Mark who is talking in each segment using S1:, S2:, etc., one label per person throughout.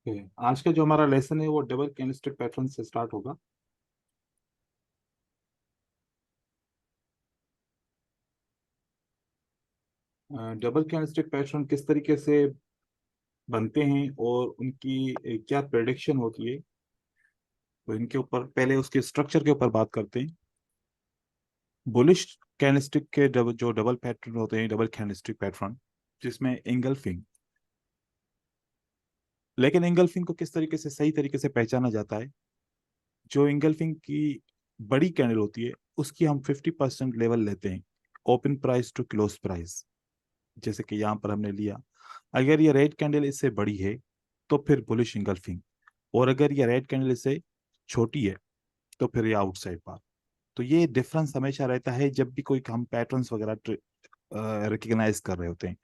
S1: Okay, आज का जो हमारा लेसन है वो डबल कैंडलस्टिक पैटर्न से स्टार्ट होगा। डबल कैंडलस्टिक पैटर्न किस तरीके से बनते हैं और उनकी क्या प्रेडिक्शन होती है, तो इनके ऊपर पहले उसके स्ट्रक्चर के ऊपर बात करते हैं। बुलिश कैंडलस्टिक के जो डबल पैटर्न होते हैं, डबल कैंडलस्टिक पैटर्न जिसमें एंगल्फिंग, लेकिन एंगल्फिंग को किस तरीके से सही तरीके से पहचाना जाता है। जो एंगल्फिंग की बड़ी कैंडल होती है उसकी हम 50% लेवल लेते हैं, open price to close price. जैसे कि यहाँ पर हमने लिया, अगर ये रेड कैंडल इससे बड़ी है तो फिर बुलिश इंगल्फिंग, और अगर ये रेड कैंडल इससे छोटी है तो फिर ये आउटसाइड बार। तो ये डिफरेंस हमेशा रहता है जब भी कोई हम पैटर्न्स वगैरह रिकग्नाइज कर रहे होते हैं।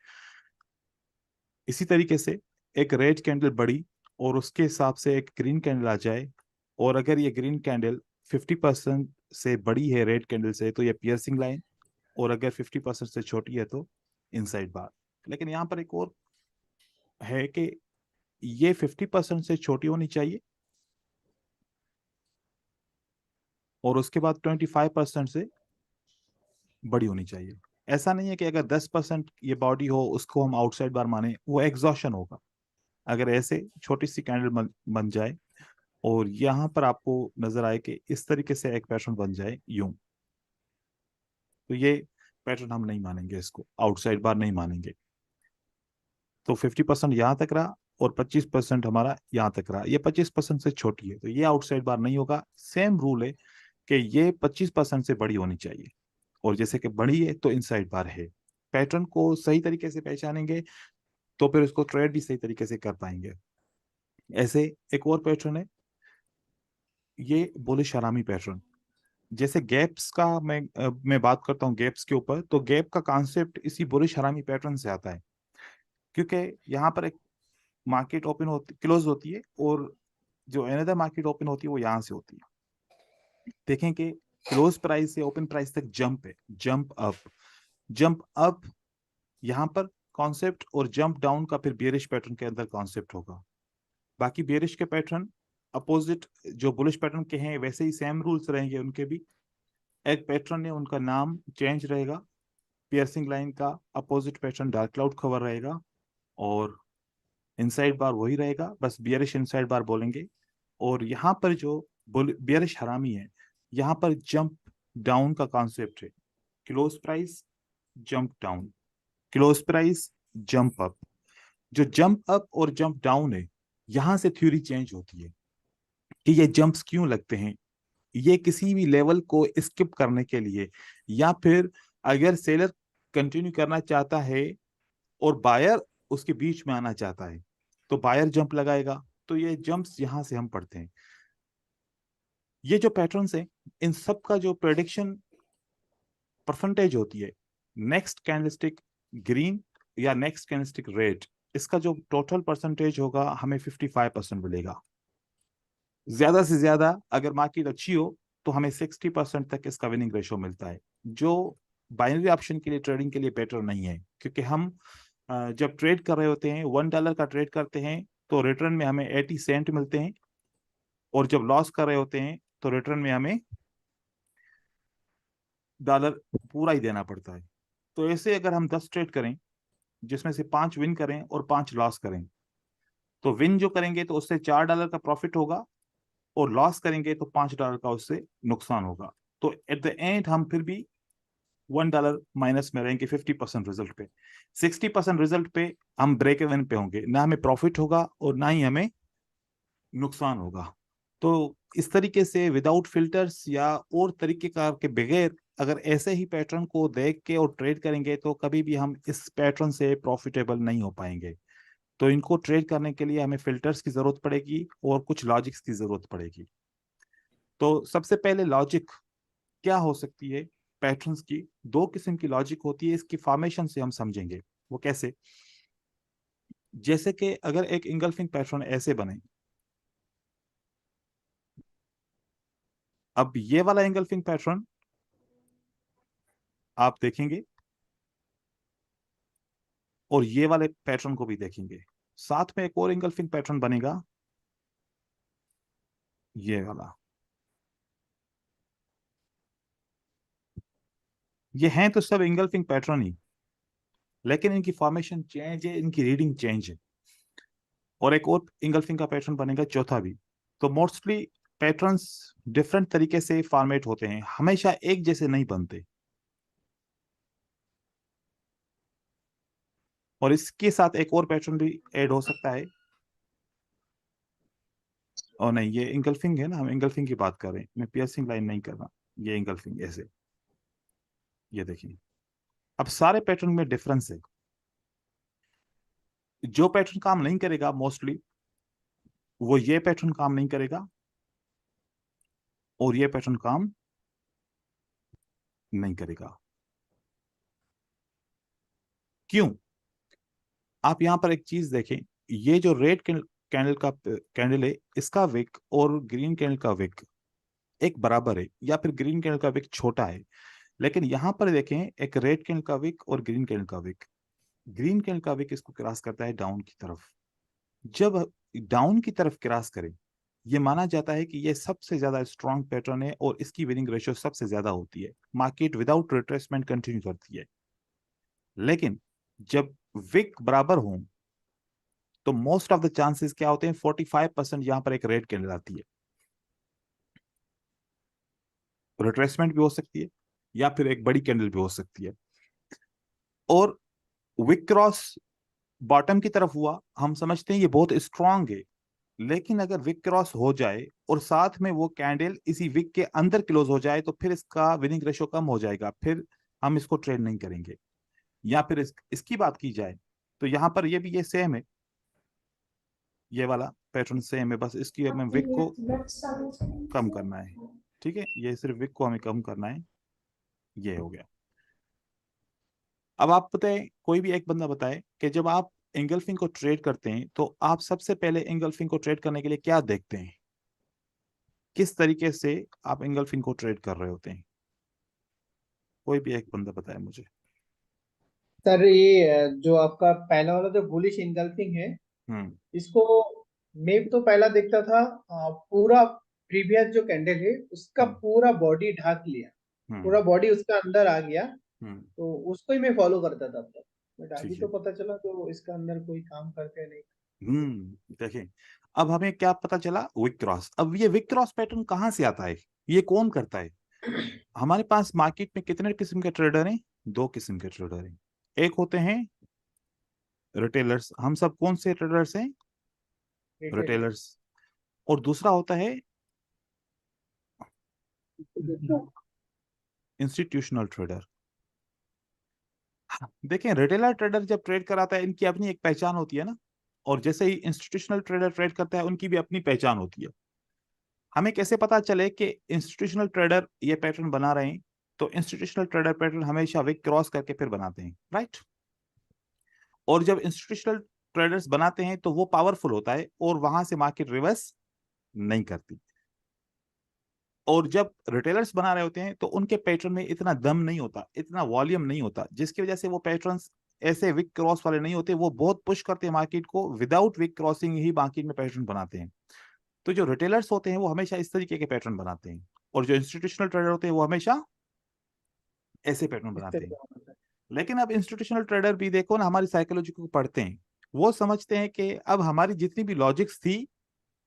S1: इसी तरीके से एक रेड कैंडल बड़ी और उसके हिसाब से एक ग्रीन कैंडल आ जाए, और अगर ये ग्रीन कैंडल 50% से बड़ी है रेड कैंडल से तो ये पियर्सिंग लाइन, और अगर 50% से छोटी है तो इनसाइड बार। लेकिन यहाँ पर एक और है कि ये 50% से छोटी होनी चाहिए और उसके बाद 25% से बड़ी होनी चाहिए। ऐसा नहीं है कि अगर 10% ये बॉडी हो उसको हम आउटसाइड बार माने, वो एग्जॉशन होगा। अगर ऐसे छोटी सी कैंडल बन जाए और यहाँ पर आपको नजर आए कि इस तरीके से एक पैटर्न बन जाए यूं, तो ये पैटर्न हम नहीं मानेंगे, इसको आउटसाइड बार नहीं मानेंगे। तो 50% यहाँ तक रहा और 25% हमारा यहाँ तक रहा, ये 25% से छोटी है तो ये आउटसाइड बार नहीं होगा। सेम रूल है कि ये 25% से बड़ी होनी चाहिए, और जैसे कि बड़ी है तो इनसाइड बार है। पैटर्न को सही तरीके से पहचानेंगे तो फिर उसको ट्रेड भी सही तरीके से कर पाएंगे। ऐसे एक और पैटर्न है, ये बुलिश हरामी पैटर्न। जैसे गैप्स का मैं बात करता हूँ गैप्स के ऊपर, तो गैप का कॉन्सेप्ट इसी बुलिश हरामी पैटर्न से आता है। क्योंकि यहाँ पर एक मार्केट ओपन होती क्लोज होती है और जो अनदर मार्केट ओपन होती है वो यहाँ से होती है। देखें कि क्लोज प्राइस से ओपन प्राइस तक जंप है, जंप अप, जंप अप यहाँ पर कॉन्सेप्ट, और जंप डाउन का फिर बेरिश पैटर्न के अंदर कॉन्सेप्ट होगा। बाकी बेरिश के पैटर्न अपोजिट जो बुलिश पैटर्न के हैं वैसे ही सेम रूल्स रहेंगे उनके भी। एक पैटर्न है उनका नाम चेंज रहेगा, पियर्सिंग लाइन का opposite pattern dark cloud cover रहेगा, और इनसाइड बार वही रहेगा, बस बियरिश इनसाइड बार बोलेंगे। और यहाँ पर जो बियरिश हरामी है, यहाँ पर जंप डाउन का कॉन्सेप्ट है। Close price jump down, close price jump up. जो जंप अप और जंप डाउन है, यहां से थ्योरी चेंज होती है कि ये जंप्स क्यों लगते हैं। ये किसी भी लेवल को स्किप करने के लिए, या फिर अगर सेलर कंटिन्यू करना चाहता है और बायर उसके बीच में आना चाहता है तो बायर जंप लगाएगा। तो ये जंप्स यहां से हम पढ़ते हैं। ये जो पैटर्न्स हैं इन सब का जो प्रेडिक्शन परसेंटेज होती है, नेक्स्ट कैंडलस्टिक ग्रीन या नेक्स्ट कैंडलस्टिक रेड, इसका जो टोटल परसेंटेज होगा हमें 55% मिलेगा। ज्यादा से ज्यादा अगर मार्केट अच्छी हो तो हमें 60% तक इसका विनिंग रेशो मिलता है, जो बाइनरी ऑप्शन के लिए ट्रेडिंग के लिए बेटर नहीं है। क्योंकि हम जब ट्रेड कर रहे होते हैं $1 का ट्रेड करते हैं तो रिटर्न में हमें 80 सेंट मिलते हैं, और जब लॉस कर रहे होते हैं तो रिटर्न में हमें डॉलर पूरा ही देना पड़ता है। तो ऐसे अगर हम 10 ट्रेड करें जिसमें से 5 विन करें और 5 लॉस करें, तो विन जो करेंगे तो उससे $4 का प्रॉफिट होगा, और लॉस करेंगे तो $5 का उससे नुकसान होगा। तो एट द एंड हम फिर भी $1 माइनस में रहेंगे 50% रिजल्ट पे। 60% रिजल्ट पे हम ब्रेक इवन पे होंगे, ना हमें प्रॉफिट होगा और ना ही हमें नुकसान होगा। तो इस तरीके से विदाउट फिल्टर्स या और तरीके कार के बगैर अगर ऐसे ही पैटर्न को देख के और ट्रेड करेंगे तो कभी भी हम इस पैटर्न से प्रॉफिटेबल नहीं हो पाएंगे। तो इनको ट्रेड करने के लिए हमें फिल्टर्स की जरूरत पड़ेगी और कुछ लॉजिक्स की जरूरत पड़ेगी। तो सबसे पहले लॉजिक क्या हो सकती है, पैटर्न्स की दो किस्म की लॉजिक होती है, इसकी फॉर्मेशन से हम समझेंगे। वो कैसे, जैसे कि अगर एक इंगल्फिंग पैटर्न ऐसे बने, अब ये वाला इंगल्फिंग पैटर्न आप देखेंगे और ये वाले पैटर्न को भी देखेंगे, साथ में एक और इंगल्फिंग पैटर्न बनेगा ये वाला, ये हैं तो सब इंगल्फिंग पैटर्न ही, लेकिन इनकी फॉर्मेशन चेंज है, इनकी रीडिंग चेंज है। और एक और इंगल्फिंग का पैटर्न बनेगा चौथा भी। तो मोस्टली पैटर्न्स डिफरेंट तरीके से फॉर्मेट होते हैं, हमेशा एक जैसे नहीं बनते। और इसके साथ एक और पैटर्न भी ऐड हो सकता है। और नहीं, ये इंगल्फिंग है ना, हम इंगल्फिंग की बात कर रहे हैं, मैं पियर्सिंग लाइन नहीं कर रहा। ये इंगल्फिंग ऐसे, ये देखिए। अब सारे पैटर्न में डिफरेंस है। जो पैटर्न काम नहीं करेगा मोस्टली, वो ये पैटर्न काम नहीं करेगा, और ये पैटर्न काम नहीं करेगा। क्यों? आप यहां पर एक चीज देखें, ये जो रेड कैंडल का कैंडल है, इसका विक और ग्रीन कैंडल का विक एक बराबर है, या फिर ग्रीन कैंडल का विक छोटा है। लेकिन यहां पर देखें, एक रेड कैंडल का विक और ग्रीन कैंडल का विक, ग्रीन कैंडल का विक इसको क्रॉस करता है डाउन की तरफ। जब डाउन की तरफ क्रॉस करे, ये माना जाता है कि ये सबसे ज्यादा स्ट्रॉन्ग पैटर्न है और इसकी विनिंग रेशियो सबसे ज्यादा होती है, मार्केट विदाउट रिट्रेसमेंट कंटिन्यू करती है। लेकिन जब विक बराबर हो, तो मोस्ट ऑफ द चांसेस क्या होते हैं, 45% यहां पर एक रेड कैंडल आती है। रिट्रेसमेंट भी हो सकती है, या फिर एक बड़ी कैंडल भी हो सकती है। और विक क्रॉस बॉटम की तरफ हुआ, हम समझते हैं ये बहुत स्ट्रांग है। लेकिन अगर विक क्रॉस हो जाए और साथ में वो कैंडल इसी विक के अंदर क्लोज हो जाए, तो फिर इसका विनिंग रेशो कम हो जाएगा, फिर हम इसको ट्रेड नहीं करेंगे। या फिर इसकी बात की जाए, तो यहाँ पर ये भी ये सेम है, ये वाला पैटर्न सेम है, बस इसकी हमें विक को कम करना है। ठीक है, ये सिर्फ विक को हमें कम करना है। ये हो गया। अब आप बताएं, कोई भी एक बंदा बताए कि जब आप एंगल्फिंग को ट्रेड करते हैं, तो आप सबसे पहले एंगल्फिंग को ट्रेड करने के लिए क्या देखते हैं? किस तरीके से आप एंगल्फिंग को ट्रेड कर रहे होते हैं? कोई भी एक बंदा बताए मुझे।
S2: सर ये जो आपका पहला वाला जो बुलिश इंगल्फिंग है,
S1: हम्म।
S2: इसको मैं तो पहला देखता था, पूरा प्रीवियस जो कैंडल है उसका
S1: हम्म।
S2: पूरा बॉडी ढक लिया,
S1: हम्म।
S2: पूरा बॉडी उसका अंदर आ गया,
S1: हम्म।
S2: तो उसको ही मैं फॉलो करता था तब। बट
S1: ठीक
S2: आगे
S1: है।
S2: तो पता चला तो इसका अंदर कोई काम करते नहीं।
S1: देखिए, अब हमें क्या पता चला, विक क्रॉस। अब ये विक क्रॉस पैटर्न कहाँ से आता है, ये कौन करता है? हमारे पास मार्केट में कितने किस्म के ट्रेडर हैं? दो किस्म के ट्रेडर हैं। एक होते हैं रिटेलर्स, हम सब कौन से ट्रेडर्स हैं?
S2: रिटेलर।
S1: रिटेलर्स। और दूसरा होता है इंस्टीट्यूशनल ट्रेडर। देखें, रिटेलर ट्रेडर जब ट्रेड कराता है, इनकी अपनी एक पहचान होती है ना, और जैसे ही इंस्टीट्यूशनल ट्रेडर ट्रेड करता है, उनकी भी अपनी पहचान होती है। हमें कैसे पता चले कि इंस्टीट्यूशनल ट्रेडर ये पैटर्न बना रहे हैं? तो इंस्टीट्यूशनल ट्रेडर पैटर्न हमेशा विक क्रॉस करके फिर बनाते हैं, राइट? और जब इंस्टीट्यूशनल ट्रेडर्स बनाते हैं, तो वो पावरफुल होता है और वहां से मार्केट रिवर्स नहीं करती। और जब रिटेलर्स बना रहे होते हैं, तो उनके पैटर्न में इतना दम नहीं होता, इतना वॉल्यूम नहीं होता, जिसकी वजह से वो पैटर्न्स ऐसे विक क्रॉस वाले नहीं होते। वो बहुत पुश करते हैं मार्केट को, विदाउट विक क्रॉसिंग ही मार्केट में पैटर्न बनाते हैं। तो जो रिटेलर्स होते हैं वो हमेशा इस तरीके के पैटर्न बनाते हैं, और जो इंस्टीट्यूशनल ट्रेडर होते हैं वो हमेशा ऐसे पैटर्न
S2: इस
S1: बनाते हैं।
S2: तरीके का होता है।
S1: लेकिन अब इंस्टीट्यूशनल ट्रेडर भी देखो ना, हमारी साइकोलॉजी को पढ़ते हैं। वो समझते हैं कि अब हमारी जितनी भी लॉजिक्स थी,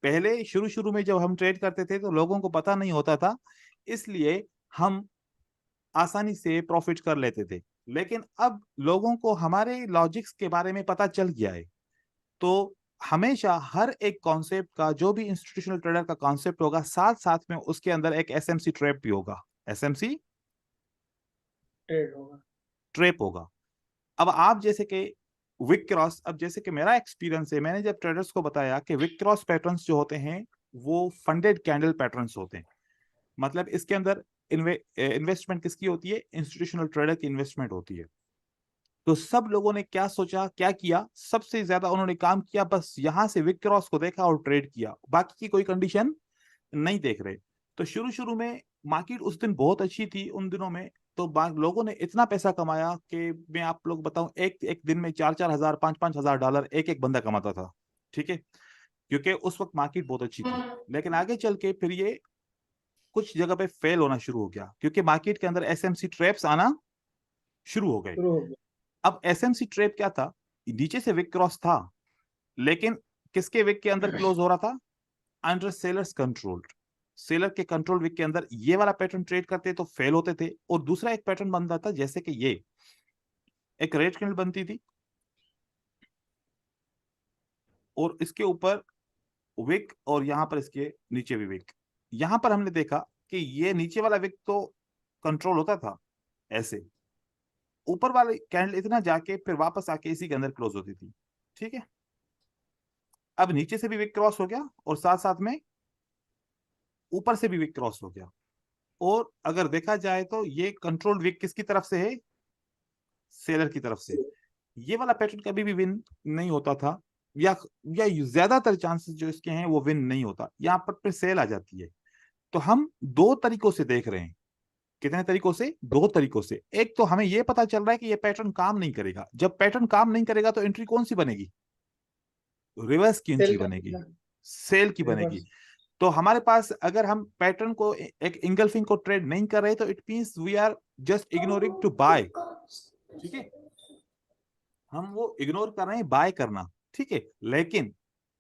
S1: पहले शुरू शुरू में जब हम ट्रेड करते थे, तो लोगों को पता नहीं होता था, इसलिए हम आसानी से प्रॉफिट कर लेते थे। लेकिन अब लोगों को हमारे लॉजिक्स के बारे में पता चल गया है। तो हमेशा हर एक कॉन्सेप्ट का, जो भी इंस्टीट्यूशनल ट्रेडर का कॉन्सेप्ट होगा, साथ साथ में उसके अंदर एक एसएमसी ट्रैप भी होगा। एसएमसी
S2: ट्रेड होगा।
S1: ट्रैप होगा। अब आप जैसे कि विक क्रॉस, अब जैसे कि मेरा एक्सपीरियंस है, मैंने जब ट्रेडर्स को बताया कि विक क्रॉस पैटर्न्स जो होते हैं, वो फंडेड कैंडल पैटर्न्स होते हैं। मतलब इसके अंदर इन्वेस्टमेंट किसकी होती है? इंस्टीट्यूशनल ट्रेडर की इन्वेस्टमेंट होती है। तो सब लोगों ने क्या सोचा, क्या किया, सबसे ज्यादा उन्होंने काम किया, बस यहां से विक क्रॉस को देखा और ट्रेड किया, बाकी की कोई कंडीशन नहीं देख रहे। तो शुरू शुरू में मार्केट उस दिन बहुत अच्छी थी, उन दिनों में। तो लोगों ने इतना पैसा कमाया कि मैं आप लोग बताऊं, एक एक दिन में 4-4 हजार, 5-5 हजार डॉलर एक एक बंदा कमाता था। ठीक है। क्योंकि उस वक्त मार्केट बहुत अच्छी थी। लेकिन आगे चल के फिर ये कुछ जगह पे फेल होना शुरू हो गया, क्योंकि मार्केट के अंदर एसएमसी ट्रैप्स आना शुरू हो गए।
S2: शुरू हो गया।
S1: अब एसएमसी ट्रैप क्या था? नीचे से विक क्रॉस था, लेकिन किसके विक के अंदर क्लोज हो रहा था? Under sellers control. सेलर के कंट्रोल विक के अंदर ये वाला पैटर्न ट्रेड करते तो फेल होते थे। और दूसरा एक पैटर्न बनता था, जैसे कि ये एक रेड कैंडल बनती थी और इसके ऊपर विक, और यहां पर इसके नीचे भी विक। यहां पर हमने देखा कि ये नीचे वाला विक तो कंट्रोल होता था ऐसे, ऊपर वाली कैंडल इतना जाके फिर वापस आके इसी के अंदर क्लोज होती थी। ठीक है, अब नीचे से भी विक क्रॉस हो गया और साथ साथ में ऊपर से भी विक क्रॉस हो गया। और अगर देखा जाए तो ये कंट्रोल विक किसकी तरफ से है? सेलर की तरफ से। ये वाला पैटर्न कभी भी विन नहीं होता था, या ज्यादातर चांसेस जो इसके हैं वो विन नहीं होता। यहाँ पर फिर सेल आ जाती है। तो हम दो तरीकों से देख रहे हैं। कितने तरीकों से? दो तरीकों से। एक तो हमें यह पता चल रहा है कि ये पैटर्न काम नहीं करेगा। जब पैटर्न काम नहीं करेगा तो एंट्री कौन सी बनेगी? रिवर्स की
S2: सेल
S1: एंट्री
S2: का
S1: बनेगी,
S2: कितना?
S1: सेल की बनेगी।
S2: रिवर्स।
S1: तो हमारे पास अगर हम पैटर्न को एक इंगल्फिंग को ट्रेड नहीं कर रहे तो it means we are just ignoring to buy. ठीक है, हम वो इग्नोर कर रहे हैं बाय करना। ठीक है, लेकिन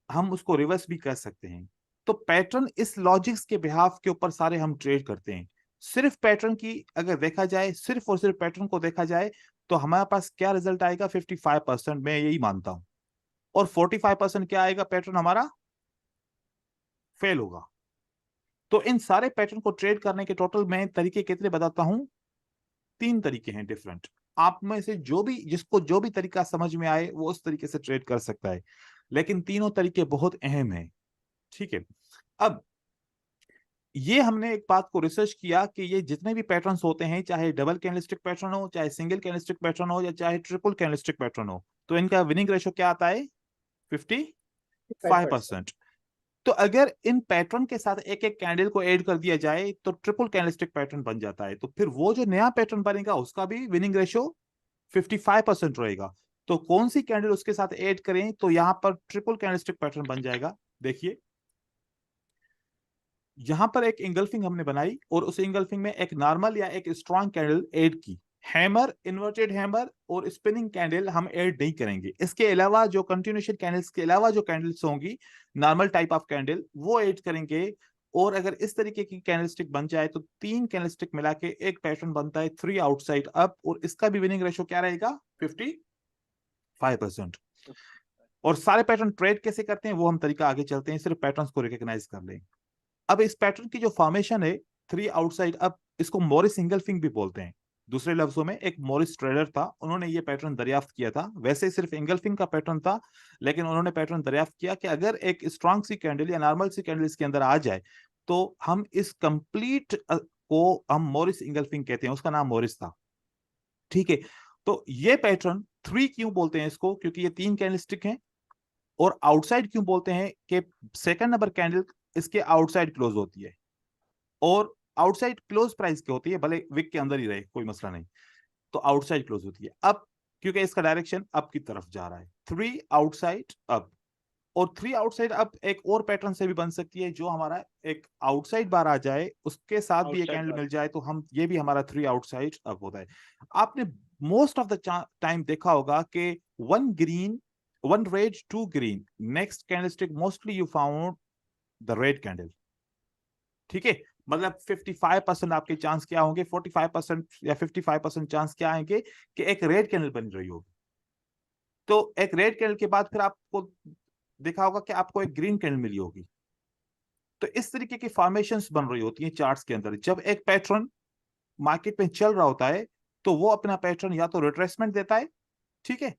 S1: हम उसको रिवर्स भी कर सकते हैं। तो पैटर्न इस लॉजिक्स के बिहाफ के ऊपर सारे हम ट्रेड करते हैं। सिर्फ पैटर्न की अगर देखा जाए, सिर्फ और सिर्फ पैटर्न को देखा जाए, तो हमारे पास क्या रिजल्ट आएगा? 55%। मैं यही मानता हूं। और 45% क्या आएगा? पैटर्न हमारा फेल होगा। तो इन सारे पैटर्न को ट्रेड करने के टोटल मैं तरीके कितने बताता हूं? तीन तरीके हैं डिफरेंट। आप में से जो भी, जिसको जो भी तरीका समझ में आए वो उस तरीके से ट्रेड कर सकता है, लेकिन तीनों तरीके बहुत अहम हैं। ठीक है, अब ये हमने एक बात को रिसर्च किया कि ये जितने भी पैटर्न्स होते हैं, चाहे डबल कैंडलस्टिक पैटर्न हो, चाहे सिंगल कैंडलस्टिक पैटर्न हो, या चाहे ट्रिपल कैंडलस्टिक पैटर्न हो, तो इनका विनिंग रेशो क्या आता है?
S2: 5%।
S1: 55%। तो अगर इन पैटर्न के साथ एक एक कैंडल को ऐड कर दिया जाए तो ट्रिपल कैंडलस्टिक पैटर्न बन जाता है। तो फिर वो जो नया पैटर्न बनेगा उसका भी विनिंग रेशो 55% रहेगा। तो कौन सी कैंडल उसके साथ ऐड करें? तो यहां पर ट्रिपल कैंडलस्टिक पैटर्न बन जाएगा। देखिए, यहां पर एक इंगल्फिंग हमने बनाई और उस इंगल्फिंग में एक नॉर्मल या एक स्ट्रॉन्ग कैंडल ऐड की। हैमर, इन्वर्टेड हैमर और स्पिनिंग कैंडल हम ऐड नहीं करेंगे। इसके अलावा जो कंटिन्यूएशन कैंडल्स के अलावा जो कैंडल्स होंगी, नॉर्मल टाइप ऑफ कैंडल, वो ऐड करेंगे। और अगर इस तरीके की कैंडलस्टिक बन जाए तो तीन कैंडलस्टिक मिला के एक पैटर्न बनता है 3 आउटसाइड अप, और इसका भी विनिंग रेशो क्या रहेगा? 55%। और सारे पैटर्न ट्रेड कैसे करते हैं वो हम तरीका आगे चलते हैं, सिर्फ पैटर्न्स को रिकॉग्नाइज कर लें। अब इस पैटर्न की जो फॉर्मेशन है 3 आउटसाइड अप, इसको मॉरिस इंगल्फिंग भी बोलते हैं। दूसरे लफ्जों में एक मॉरिस ट्रेडर था, उन्होंने ये पैटर्न दरियाफ्त किया था। वैसे सिर्फ इंगल्फिंग का पैटर्न था, लेकिन उन्होंने पैटर्न दरियाफ्त किया कि अगर एक स्ट्रांग सी कैंडल या नॉर्मल सी कैंडल इसके अंदर आ जाए तो हम इस कंप्लीट को हम मॉरिस इंगल्फिंग कहते हैं। उसका नाम मॉरिस था। ठीक है, तो ये पैटर्न 3 क्यों बोलते हैं इसको? क्योंकि ये 3 कैंडलस्टिक हैं। और आउटसाइड क्यों बोलते हैं? कि सेकंड नंबर कैंडल इसके आउटसाइड क्लोज होती है, और आउटसाइड क्लोज प्राइस की होती है, भले विक के अंदर ही रहे कोई मसला नहीं, तो आउटसाइड क्लोज होती है। अब क्योंकि इसका डायरेक्शन अप की तरफ जा रहा है, 3 आउटसाइड अप। और 3 आउटसाइड अप एक और पैटर्न से भी बन सकती है, जो हमारा एक आउटसाइड बार आ जाए उसके साथ भी एक
S2: आउटसाइड
S1: कैंडल
S2: बार।
S1: मिल जाए तो हम ये भी हमारा 3 आउटसाइड अप होता है। आपने मोस्ट ऑफ द टाइम देखा होगा कि one green, one red, two green, next candlestick mostly you found the red candle. ठीक है, मतलब 55% आपके चांस क्या होंगे? 45% या 55% चांस क्या आएंगे कि एक रेड कैंडल बन रही होगी। तो एक रेड कैंडल के बाद फिर आपको देखा होगा कि आपको एक ग्रीन कैंडल मिली होगी। तो इस तरीके की फॉर्मेशंस बन रही होती हैं चार्ट्स के अंदर। जब एक पैटर्न मार्केट में चल रहा होता है तो वो अपना पैटर्न या तो रिट्रेसमेंट देता है, ठीक है,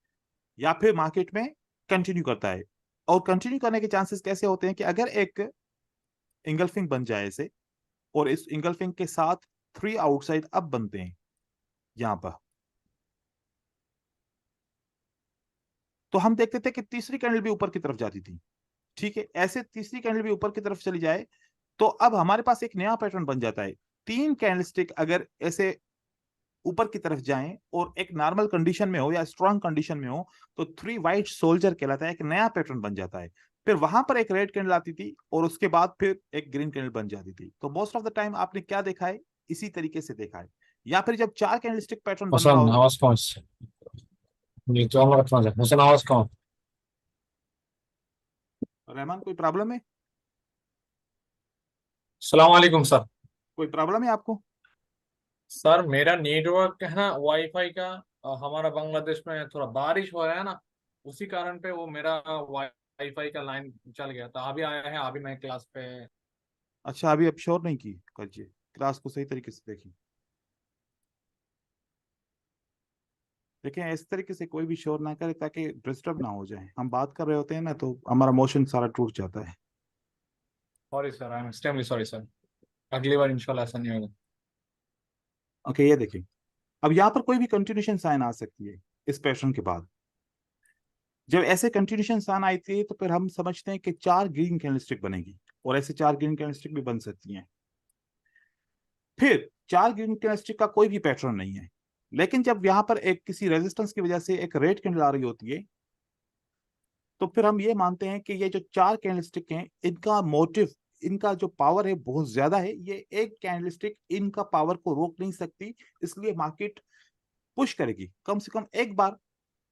S1: या फिर मार्केट में कंटिन्यू करता है। और कंटिन्यू करने के चांसेस कैसे होते हैं? कि अगर एक इंगल्फिंग बन जाए ऐसे, और इस इंगल्फिंग के साथ 3 आउटसाइड अब बनते हैं यहां पर, तो हम देखते थे कि तीसरी कैंडल भी ऊपर की तरफ जाती थी। ठीक है, ऐसे तीसरी कैंडल भी ऊपर की तरफ चली जाए तो अब हमारे पास एक नया पैटर्न बन जाता है। 3 कैंडलस्टिक अगर ऐसे ऊपर की तरफ जाएं और एक नॉर्मल कंडीशन में हो या स्ट्रांग कंडीशन में हो तो 3 वाइट सोल्जर कहलाता है, एक नया पैटर्न बन जाता है। फिर वहां पर एक रेड कैंडल आती थी और उसके बाद फिर एक ग्रीन कैंडल बन जाती थी। तो मोस्ट ऑफ द टाइम आपने क्या देखा है, इसी तरीके से देखा है। या फिर जब 4 कैंडलस्टिक पैटर्न बन रहा
S3: Hasan,
S1: हो।
S3: आवाज कौन सी? ये तो हमारा कौन सा? हुसैन, आवाज कौन?
S1: रहमान, कोई प्रॉब्लम है?
S3: सलाम वालेकुम सर।
S1: कोई प्रॉब्लम है आपको?
S3: सर मेरा नेटवर्क है ना वाईफाई का, हमारा बांग्लादेश में थोड़ा बारिश हो रहा है ना, उसी कारण पे वो मेरा वाईफाई का लाइन चल गया था। अभी आया है, अभी मैं क्लास पे।
S1: अच्छा, अभी अब श्योर नहीं की करिए, क्लास को सही तरीके से देखिए। देखें, इस तरीके से कोई भी शोर ना करे ताकि डिस्टर्ब ना हो जाए। हम बात कर रहे होते हैं ना तो हमारा मोशन सारा टूट जाता है।
S3: Sorry sir, I am extremely sorry sir. अगली बार इंशाल्लाह ऐसा नहीं होगा।
S1: ओके, ये देखिए, अब यहाँ पर कोई भी कंटिन्यूशन साइन आ सकती है इस पैटर्न के बाद। जब ऐसे कंटिन्यूशन साइन आती है तो फिर हम समझते हैं कि 4 ग्रीन कैंडलस्टिक बनेगी, और ऐसे 4 ग्रीन कैंडलस्टिक भी बन सकती हैं। फिर 4 ग्रीन कैंडलस्टिक का कोई भी पैटर्न नहीं है, लेकिन जब यहाँ पर एक किसी रेजिस्टेंस की वजह से एक रेड कैंडल आ रही होती है तो फिर हम ये मानते हैं कि ये जो 4 कैंडलस्टिक हैं इनका मोटिव, इनका जो पावर है बहुत ज्यादा है। ये एक कैंडलस्टिक इनका पावर को रोक नहीं सकती, इसलिए मार्केट पुश करेगी, कम से कम एक बार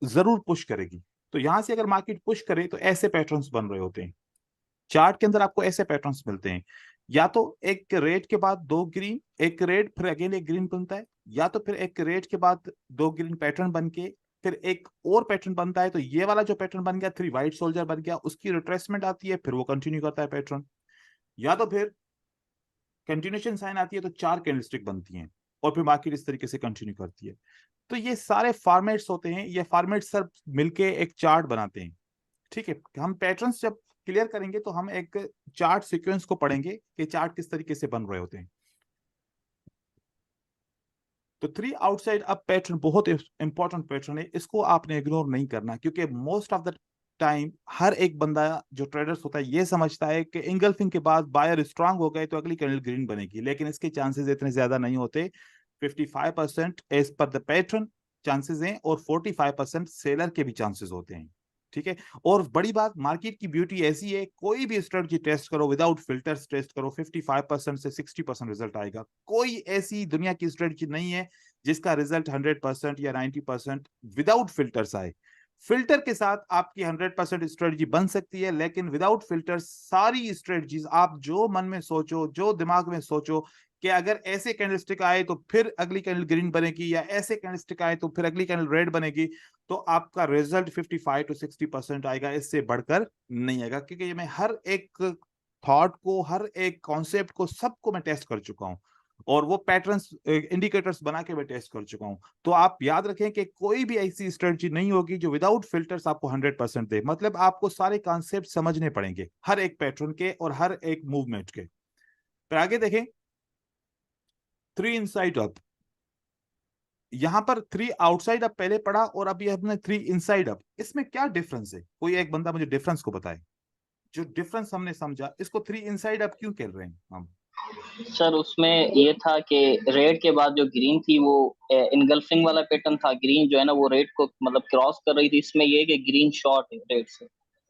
S1: जरूर पुश करेगी। तो यहां से अगर मार्केट पुश करे तो ऐसे पैटर्न्स बन रहे होते हैं। चार्ट के अंदर आपको ऐसे पैटर्न्स मिलते हैं, या तो एक रेड के बाद 2 ग्रीन, एक रेड फिर अगेन एक ग्रीन बनता है, या तो फिर एक रेड के बाद 2 ग्रीन पैटर्न बन के फिर एक और पैटर्न बनता है। तो ये वाला जो पैटर्न बन गया 3 वाइट सोल्जर बन गया, उसकी रिट्रेसमेंट आती है, फिर वो कंटिन्यू करता है पैटर्न। या तो फिर कंटिन्यूशन साइन आती है तो 4 कैंडलस्टिक बनती हैं और फिर मार्केट इस तरीके से कंटिन्यू करती है। तो ये सारे फॉर्मेट्स होते हैं, ये फॉर्मेट्स सब मिलके एक चार्ट बनाते हैं। ठीक है, हम पैटर्न्स जब क्लियर करेंगे तो हम एक चार्ट सीक्वेंस को पढ़ेंगे कि चार्ट किस तरीके से बन रहे होते हैं। तो 3 आउटसाइड अप पैटर्न बहुत इंपॉर्टेंट पैटर्न है, इसको आपने इग्नोर नहीं करना, क्योंकि मोस्ट ऑफ द टाइम हर एक बंदा जो ट्रेडर्स होता है ये समझता है कि इंगल्फिंग के बाद बायर स्ट्रांग हो गए तो अगली कैंडल ग्रीन बनेगी, लेकिन इसके चांसेस इतने ज्यादा नहीं होते। 55% as per the pattern chances हैं और 45% सेलर के भी चांसेस होते हैं। ठीक है, और बड़ी बात, मार्केट की ब्यूटी ऐसी है, कोई भी स्ट्रेटजी टेस्ट करो, विदाउट फिल्टर्स टेस्ट करो, 55% से 60% रिजल्ट आएगा। कोई ऐसी दुनिया की स्ट्रेटजी नहीं है जिसका रिजल्ट 100% या 90% विदाउट फिल्टर्स आए। फिल्टर के साथ आपकी 100% स्ट्रेटजी बन सकती है, लेकिन विदाउट फिल्टर सारी स्ट्रेटजीज आप जो मन में सोचो, जो दिमाग में सोचो कि अगर ऐसे कैंडलस्टिक आए तो फिर अगली कैंडल ग्रीन बनेगी, या ऐसे कैंडलस्टिक आए तो फिर अगली कैंडल रेड बनेगी, तो आपका रिजल्ट 55 to 60% आएगा, इससे बढ़कर नहीं आएगा। क्योंकि मैं हर एक थॉट को, हर एक कॉन्सेप्ट को, सबको मैं टेस्ट कर चुका हूं, और वो पैटर्न्स इंडिकेटर्स बना के मैं टेस्ट कर चुका हूं। तो आप याद रखें कि कोई भी ऐसी स्ट्रेटजी नहीं होगी जो विदाउट फिल्टर्स आपको 100% दे। मतलब आपको सारे कॉन्सेप्ट समझने पड़ेंगे हर एक पैटर्न के और हर एक मूवमेंट के। फिर आगे देखें, 3 इनसाइड अप। यहां पर 3 आउटसाइड अप पहले पढ़ा और अभी हमने 3 इनसाइड अप। इसमें क्या डिफरेंस है? कोई एक बंदा मुझे डिफरेंस को बताए। जो डिफरेंस हमने समझा, इसको 3 इनसाइड अप क्यों कह रहे हैं हम?
S4: सर उसमें ये था कि रेड के बाद जो ग्रीन थी वो इनगल्फिंग वाला पैटर्न था। ग्रीन जो है ना वो रेड को मतलब क्रॉस कर रही थी। इसमें ये कि ग्रीन शॉर्ट है रेड से।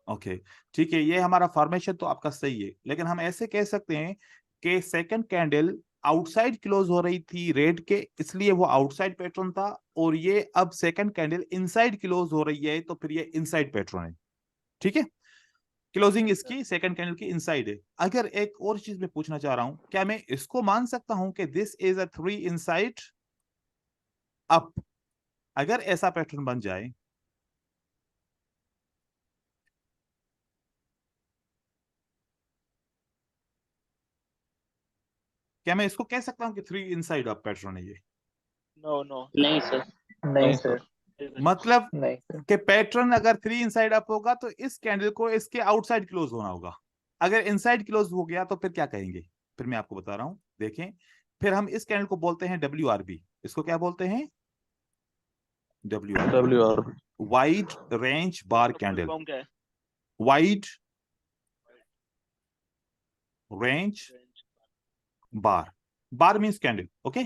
S1: ओके, ठीक है, ये हमारा फॉर्मेशन तो आपका सही है, लेकिन हम ऐसे कह सकते हैं कि सेकंड कैंडल आउटसाइड क्लोज हो रही थी रेड के, इसलिए वो आउटसाइड पैटर्न था, और ये अब सेकंड कैंडल इनसाइड क्लोज हो रही है तो फिर ये इनसाइड पैटर्न है। ठीक है, क्लोजिंग इसकी सेकंड कैंडल की इनसाइड है। अगर एक और चीज मैं पूछना चाह रहा हूं, क्या मैं इसको मान सकता हूं कि this is a 3 inside up? अगर ऐसा पैटर्न बन जाए, क्या मैं इसको कह सकता हूं कि 3 इनसाइड अप पैटर्न है ये?
S5: नो नो
S4: नहीं सर।
S2: नहीं सर,
S1: मतलब
S2: नहीं सर।
S1: कि पैटर्न अगर 3 इनसाइड अप होगा तो इस कैंडल को इसके आउटसाइड क्लोज होना होगा। अगर इनसाइड क्लोज हो गया तो फिर क्या कहेंगे? फिर मैं आपको बता रहा हूं, देखें। फिर हम इस कैंडल को बोलते हैं WRB। इसको क्या बोलते हैं? WRB,
S5: WR
S1: वाइड रेंज बार
S5: फुल
S1: कैंडल।
S5: फॉर्म क्या है?
S1: वाइड रेंज बार, बार मींस कैंडल। ओके,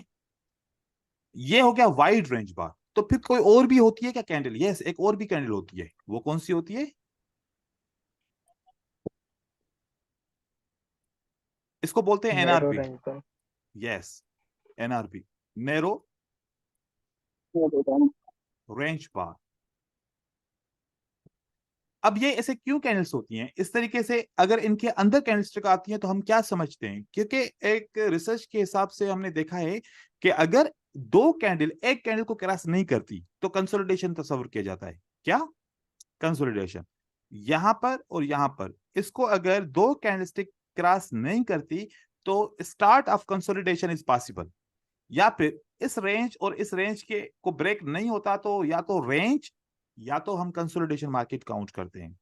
S1: ये हो गया वाइड रेंज बार। तो फिर कोई और भी होती है क्या कैंडल? यस, एक और भी कैंडल होती है। वो कौन सी होती है? इसको बोलते हैं
S2: नैरो
S1: एनआरपी।
S2: रेंज पर।
S1: यस, एनआरपी, नैरो रेंज बार। अब ये ऐसे क्यों कैंडल्स होती हैं इस तरीके से? अगर इनके अंदर कैंडलस्टिक आती हैं तो हम क्या समझते हैं? क्योंकि एक रिसर्च के हिसाब से हमने देखा है कि अगर दो कैंडल एक कैंडल को क्रॉस नहीं करती तो कंसोलिडेशन तस्वर किया जाता है। क्या? कंसोलिडेशन। यहां पर और यहां पर इसको अगर दो कैंडलस्टिक क्रॉस नहीं करती तो start of consolidation is possible. या फिर इस रेंज और इस रेंज के को ब्रेक नहीं होता तो या तो रेंज या तो हम कंसोलिडेशन मार्केट काउंट करते हैं।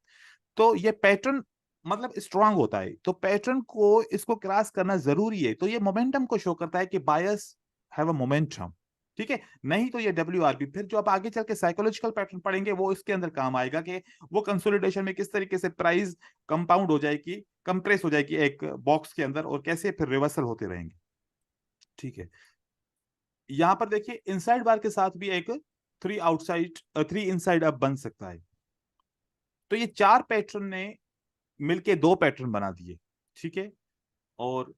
S1: तो ये पैटर्न मतलब स्ट्रांग होता है, तो पैटर्न को इसको क्रॉस करना जरूरी है। तो ये मोमेंटम को शो करता है कि बायर्स हैव अ मोमेंटम। ठीक है, नहीं तो ये WRB फिर जो आप आगे चल के साइकोलॉजिकल पैटर्न पढ़ेंगे वो इसके अंदर काम आएगा कि वो कंसोलिडेशन में किस तरीके से प्राइस कंपाउंड हो जाएगी, कंप्रेस हो जाएगी एक बॉक्स के अंदर, और कैसे फिर रिवर्सल होते रहेंगे। ठीक है, यहां पर देखिए इनसाइड बार के साथ भी एक 3 इनसाइड अप बन सकता है। तो ये चार पैटर्न ने मिलके दो पैटर्न बना दिए। ठीक है, और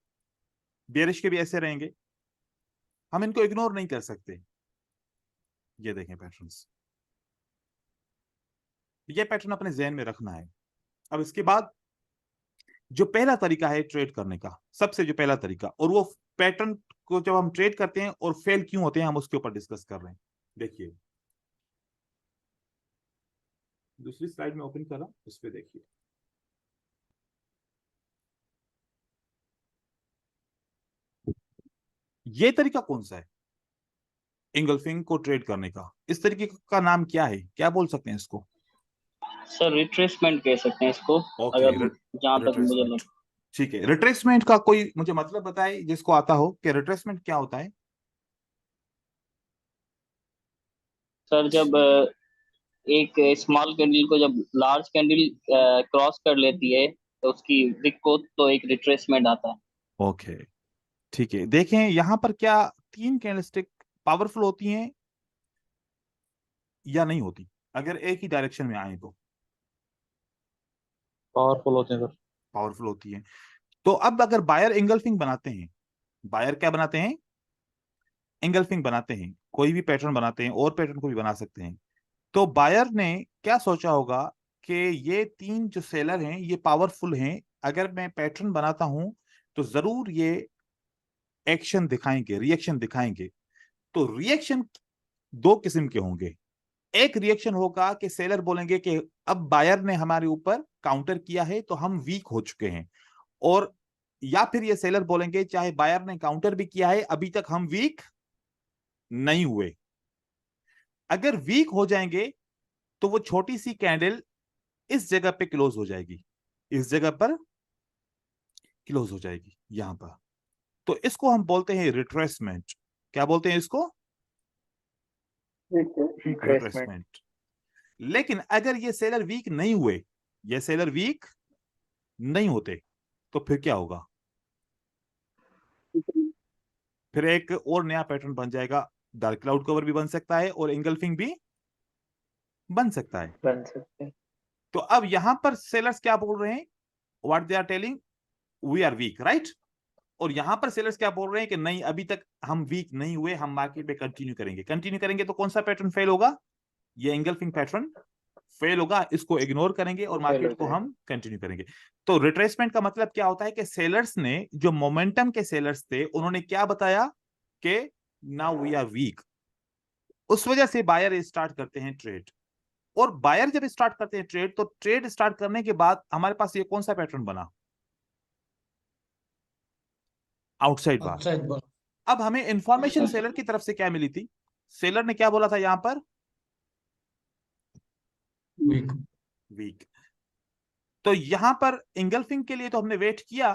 S1: बेरिश के भी ऐसे रहेंगे, हम इनको इग्नोर नहीं कर सकते। ये देखें पैटर्न्स, ये पैटर्न अपने जहन में रखना है। अब इसके बाद जो पहला तरीका है ट्रेड करने का, सबसे जो पहला तरीका, और वो पैटर्न को जब हम ट्रेड करते हैं और फेल क्यों होते हैं हम उसके ऊपर डिस्कस कर रहे हैं। देखिए दूसरी स्लाइड में ओपन करा, उस पर देखिए। ये तरीका कौन सा है इंगल्फिंग को ट्रेड करने का? इस तरीके का नाम क्या है, क्या बोल सकते हैं इसको?
S4: सर रिट्रेसमेंट कह सकते हैं इसको,
S1: ओके,
S4: अगर जहां तक मुझे
S1: रिट्रेसमेंट।
S4: लग।
S1: ठीक है, रिट्रेसमेंट का कोई मुझे मतलब बताए जिसको आता हो कि रिट्रेसमेंट क्या होता है।
S4: सर जब एक स्मॉल कैंडल को जब लार्ज कैंडल क्रॉस कर लेती है तो उसकी विक को तो एक रिट्रेसमेंट आता है।
S1: ओके, ठीक है। देखें यहां पर क्या तीन कैंडलस्टिक पावरफुल होती हैं या नहीं होती अगर एक ही डायरेक्शन में आए तो?
S3: पावरफुल होते हैं सर।
S1: पावरफुल होती है। तो अब अगर बायर इंगल्फिंग बनाते हैं, बायर क्या बनाते हैं? इंगल्फिंग बनाते हैं, कोई भी पैटर्न बनाते हैं और पैटर्न को भी बना सकते हैं। तो बायर ने क्या सोचा होगा कि ये तीन जो सेलर हैं ये पावरफुल हैं, अगर मैं पैटर्न बनाता हूं तो जरूर ये एक्शन दिखाएंगे, रिएक्शन दिखाएंगे। तो रिएक्शन दो किस्म के होंगे। एक रिएक्शन होगा कि सेलर बोलेंगे कि अब बायर ने हमारे ऊपर काउंटर किया है तो हम वीक हो चुके हैं, और या फिर ये सेलर बोलेंगे चाहे बायर ने काउंटर भी किया है अभी तक हम वीक नहीं हुए। अगर वीक हो जाएंगे तो वो छोटी सी कैंडल इस जगह पे क्लोज हो जाएगी, इस जगह पर क्लोज हो जाएगी यहां पर। तो इसको हम बोलते हैं रिट्रेसमेंट। क्या बोलते हैं इसको?
S2: रिट्रेसमेंट।
S1: रिट्रेसमेंट। लेकिन अगर ये सेलर वीक नहीं हुए, ये सेलर वीक नहीं होते, तो फिर क्या होगा? फिर एक और नया पैटर्न बन जाएगा। डार्क क्लाउड कवर भी बन सकता है और इंगल्फिंग भी बन सकता है।
S2: बन सकते हैं।
S1: तो अब यहां पर सेलर्स क्या बोल रहे हैं? What they are telling, we are weak, right. और यहां पर सेलर्स क्या बोल रहे हैं कि नहीं अभी तक हम वीक नहीं हुए, हम मार्केट में कंटिन्यू करेंगे। कंटिन्यू करेंगे तो कौन सा पैटर्न फेल होगा? ये इंगल्फिंग पैटर्न फेल होगा, इसको इग्नोर करेंगे और
S2: फेल हो
S1: मार्केट को
S2: जाएगा।
S1: हम कंटिन्यू करेंगे। तो रिट्रेसमेंट का मतलब क्या होता है कि सेलर्स ने, जो मोमेंटम के सेलर्स थे, उन्होंने क्या बताया कि नाउ वी आर वीक। उस वजह से बायर स्टार्ट करते हैं ट्रेड। और बायर जब स्टार्ट करते हैं ट्रेड, तो ट्रेड स्टार्ट करने के बाद हमारे पास ये कौन सा पैटर्न बना? आउटसाइड बार।
S3: अच्छा एक बार।
S1: अब हमें इंफॉर्मेशन सेलर की तरफ से क्या मिली थी? सेलर ने क्या बोला था यहां पर?
S3: वीक।
S1: वीक। तो यहां पर इंगल्फिंग के लिए तो हमने वेट किया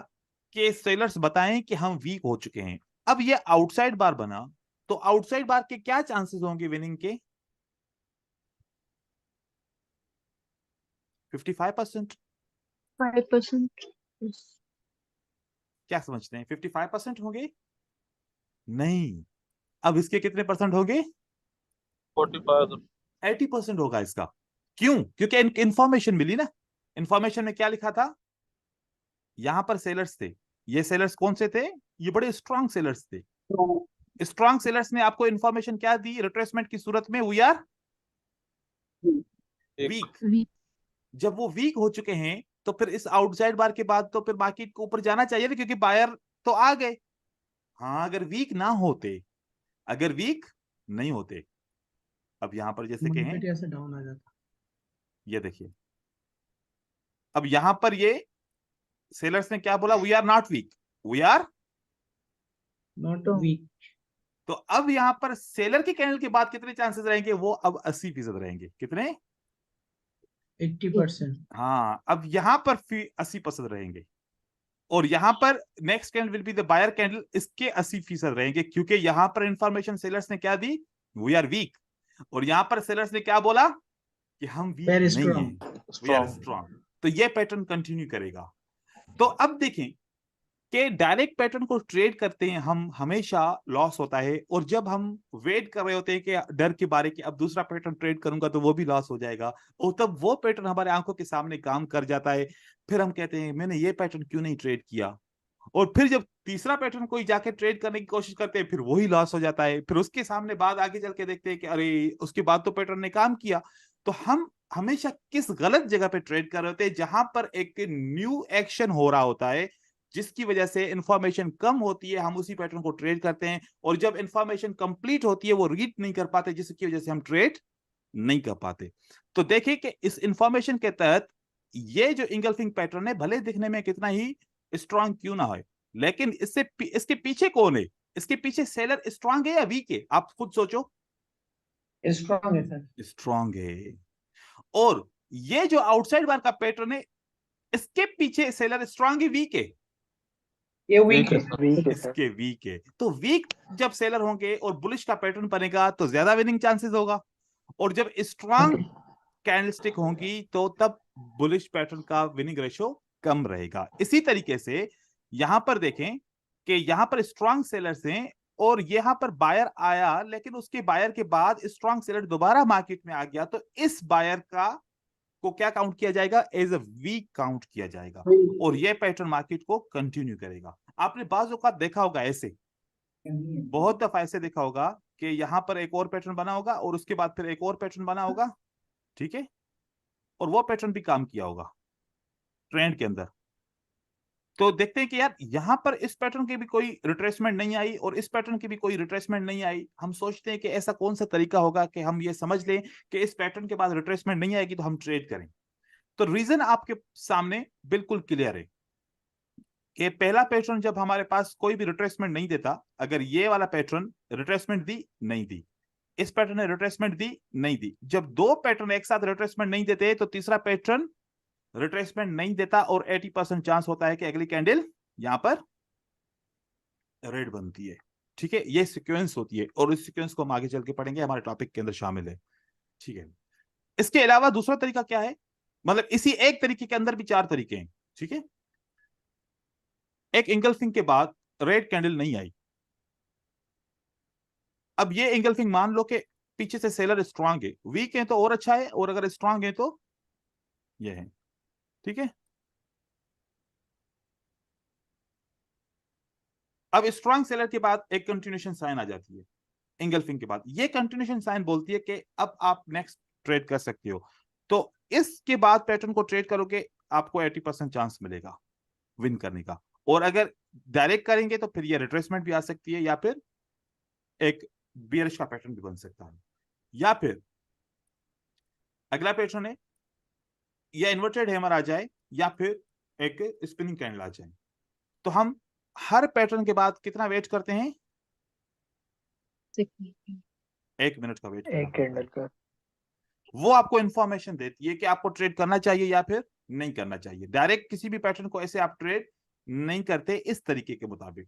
S1: कि सेलर्स बताएं कि हम वीक हो चुके हैं। अब ये आउटसाइड बार बना, तो आउटसाइड बार के क्या चांसेस होंगे विनिंग के? 55%।
S5: 5%।
S1: क्या समझते हैं, 55% होंगे? नहीं, अब इसके कितने परसेंट हो गए?
S3: 45।
S1: 80% होगा इसका। क्यों? क्योंकि इंफॉर्मेशन मिली ना। इंफॉर्मेशन में क्या लिखा था? यहां पर सेलर्स थे। ये सेलर्स कौन से थे? ये बड़े स्ट्रांग सेलर्स थे। स्ट्रांग सेलर्स ने आपको इंफॉर्मेशन क्या दी रिट्रेसमेंट की सूरत में? We are weak.
S5: Weak.
S1: जब वो वीक हो चुके हैं तो फिर इस आउटसाइड बार के बाद तो फिर मार्केट को ऊपर जाना चाहिए ना, क्योंकि बायर तो आ गए। हाँ, अगर वीक ना होते, अगर वीक नहीं होते, अब यहां पर जैसे कहें,
S2: मार्केट ऐसे डाउन आ जाता।
S1: ये देखिए, अब यहां पर ये सेलर्स ने क्या बोला? We are not weak, we are.
S2: Not weak.
S1: तो अब यहां पर सेलर के कैंडल के बाद कितने चांसेस रहेंगे? वो अब 80% रहेंगे। कितने?
S2: 80%।
S1: हाँ, अब यहां पर 80% रहेंगे। और यहां पर next candle will be the buyer candle, इसके 80% रहेंगे, क्योंकि यहां पर इंफॉर्मेशन सेलर्स ने क्या दी? We are week. और यहां पर सेलर्स ने क्या बोला? कि हम वीक
S2: वेरी
S1: नहीं है,
S2: स्ट्रांग।
S1: We are strong. तो ये पैटर्न कंटिन्यू करेगा। तो अब देखें कि डायरेक्ट पैटर्न को ट्रेड करते हैं हम, हमेशा लॉस होता है। और जब हम वेट कर रहे होते हैं कि डर के बारे कि अब दूसरा पैटर्न ट्रेड करूंगा तो वो भी लॉस हो जाएगा, और तब वो पैटर्न हमारे आंखों के सामने काम कर जाता है। फिर हम कहते हैं मैंने ये पैटर्न क्यों नहीं ट्रेड किया। और फिर जब तीसरा पैटर्न कोई जाके ट्रेड करने की कोशिश करते हैं, फिर वही लॉस हो जाता है। फिर उसके सामने बाद आगे चल के देखते हैं कि अरे उसके बाद तो पैटर्न ने काम किया। तो हम हमेशा किस गलत जगह पे ट्रेड कर रहे होते हैं? जहां पर एक न्यू एक्शन हो रहा होता है, जिसकी वजह से इंफॉर्मेशन कम होती है, हम उसी पैटर्न को ट्रेड करते हैं। और जब इंफॉर्मेशन कंप्लीट होती है, वो रीड नहीं कर पाते, जिसकी वजह से हम ट्रेड नहीं कर पाते। तो देखिए कि इस इंफॉर्मेशन के तहत ये जो इंगल्फिंग पैटर्न है, भले दिखने में कितना ही स्ट्रांग क्यों ना हो, लेकिन इसके पीछे कौन है? इसके पीछे सेलर स्ट्रांग है या वीक है? आप खुद सोचो।
S2: स्ट्रांग है सर।
S1: स्ट्रांग है। और ये जो आउटसाइड बार का पैटर्न है, इसके पीछे सेलर स्ट्रांग है, वीक है?
S2: ये वीक है।
S4: वीक है सर।
S1: इसके वीक है। तो वीक जब सेलर होंगे और बुलिश का पैटर्न बनेगा तो ज्यादा विनिंग चांसेस होगा। और जब स्ट्रांग कैंडलस्टिक होंगी तो तब बुलिश पैटर्न का विनिंग रेशो कम रहेगा। इसी तरीके से यहां पर देखें कि यहां पर स्ट्रांग सेलर्स हैं और यहां पर बायर आया, लेकिन उसके बायर के बाद स्ट्रांग सेलर दोबारा मार्केट में आ गया, तो इस बायर का को क्या काउंट किया जाएगा? एज अ वीक काउंट किया जाएगा। और यह पैटर्न मार्केट को कंटिन्यू करेगा। आपने बाज़ औक़ात देखा होगा ऐसे, बहुत दफा ऐसे देखा होगा कि यहां पर एक और पैटर्न बना होगा और उसके बाद फिर एक और पैटर्न बना होगा, ठीक है, और वो पैटर्न भी काम किया होगा ट्रेंड के अंदर। तो देखते हैं कि यार यहां पर इस पैटर्न की भी कोई रिट्रेसमेंट नहीं आई और इस पैटर्न की भी कोई रिट्रेसमेंट नहीं आई। हम सोचते हैं कि ऐसा कौन सा तरीका होगा कि हम ये समझ लें कि इस पैटर्न के बाद रिट्रेसमेंट नहीं आएगी तो हम ट्रेड करें। तो रीजन आपके सामने बिल्कुल क्लियर है कि पहला पैटर्न जब हमारे पास कोई भी रिट्रेसमेंट नहीं देता, अगर ये वाला पैटर्न रिट्रेसमेंट दी, नहीं दी, इस पैटर्न ने रिट्रेसमेंट दी, नहीं दी, जब दो पैटर्न एक साथ रिट्रेसमेंट नहीं देते तो तीसरा पैटर्न रिट्रेसमेंट नहीं देता और 80% चांस होता है कि अगली कैंडल यहां पर रेड बनती है। ठीक है, ये सीक्वेंस होती है और इस सीक्वेंस को हम आगे चल के पढ़ेंगे, हमारे टॉपिक के अंदर शामिल है। ठीक है, इसके अलावा दूसरा तरीका क्या है? मतलब इसी एक तरीके के अंदर भी चार तरीके हैं। ठीक है, एक इंगल्फिंग के बाद रेड कैंडल नहीं आई। अब ये इंगल्फिंग मान लो कि पीछे से सेलर स्ट्रांग है, वीक है तो और अच्छा है, और अगर स्ट्रांग है तो ये है। ठीक है, अब स्ट्रांग सेलर के बाद एक कंटिन्यूएशन साइन आ जाती है इंगल्फिंग के बाद। ये कंटिन्यूएशन साइन बोलती है कि अब आप नेक्स्ट ट्रेड कर सकते हो। तो इसके बाद पैटर्न को ट्रेड करोगे, आपको 80% चांस मिलेगा विन करने का। और अगर डायरेक्ट करेंगे तो फिर ये रिट्रेसमेंट भी आ सकती है, या फिर एक बियरिश का पैटर्न भी बन सकता है, या फिर अगला पैटर्न है या इन्वर्टेड हैमर आ जाए, या फिर एक स्पिनिंग कैंडल आ जाए। तो हम हर पैटर्न के बाद कितना वेट करते हैं?
S5: 6 minutes.
S1: 1 मिनट का वेट करना
S4: एक
S1: पड़ता है।
S4: कैंडल का।
S1: वो आपको इंफॉर्मेशन देती है कि आपको ट्रेड करना चाहिए या फिर नहीं करना चाहिए। डायरेक्ट किसी भी पैटर्न को ऐसे आप ट्रेड नहीं करते इस तरीके के मुताबिक,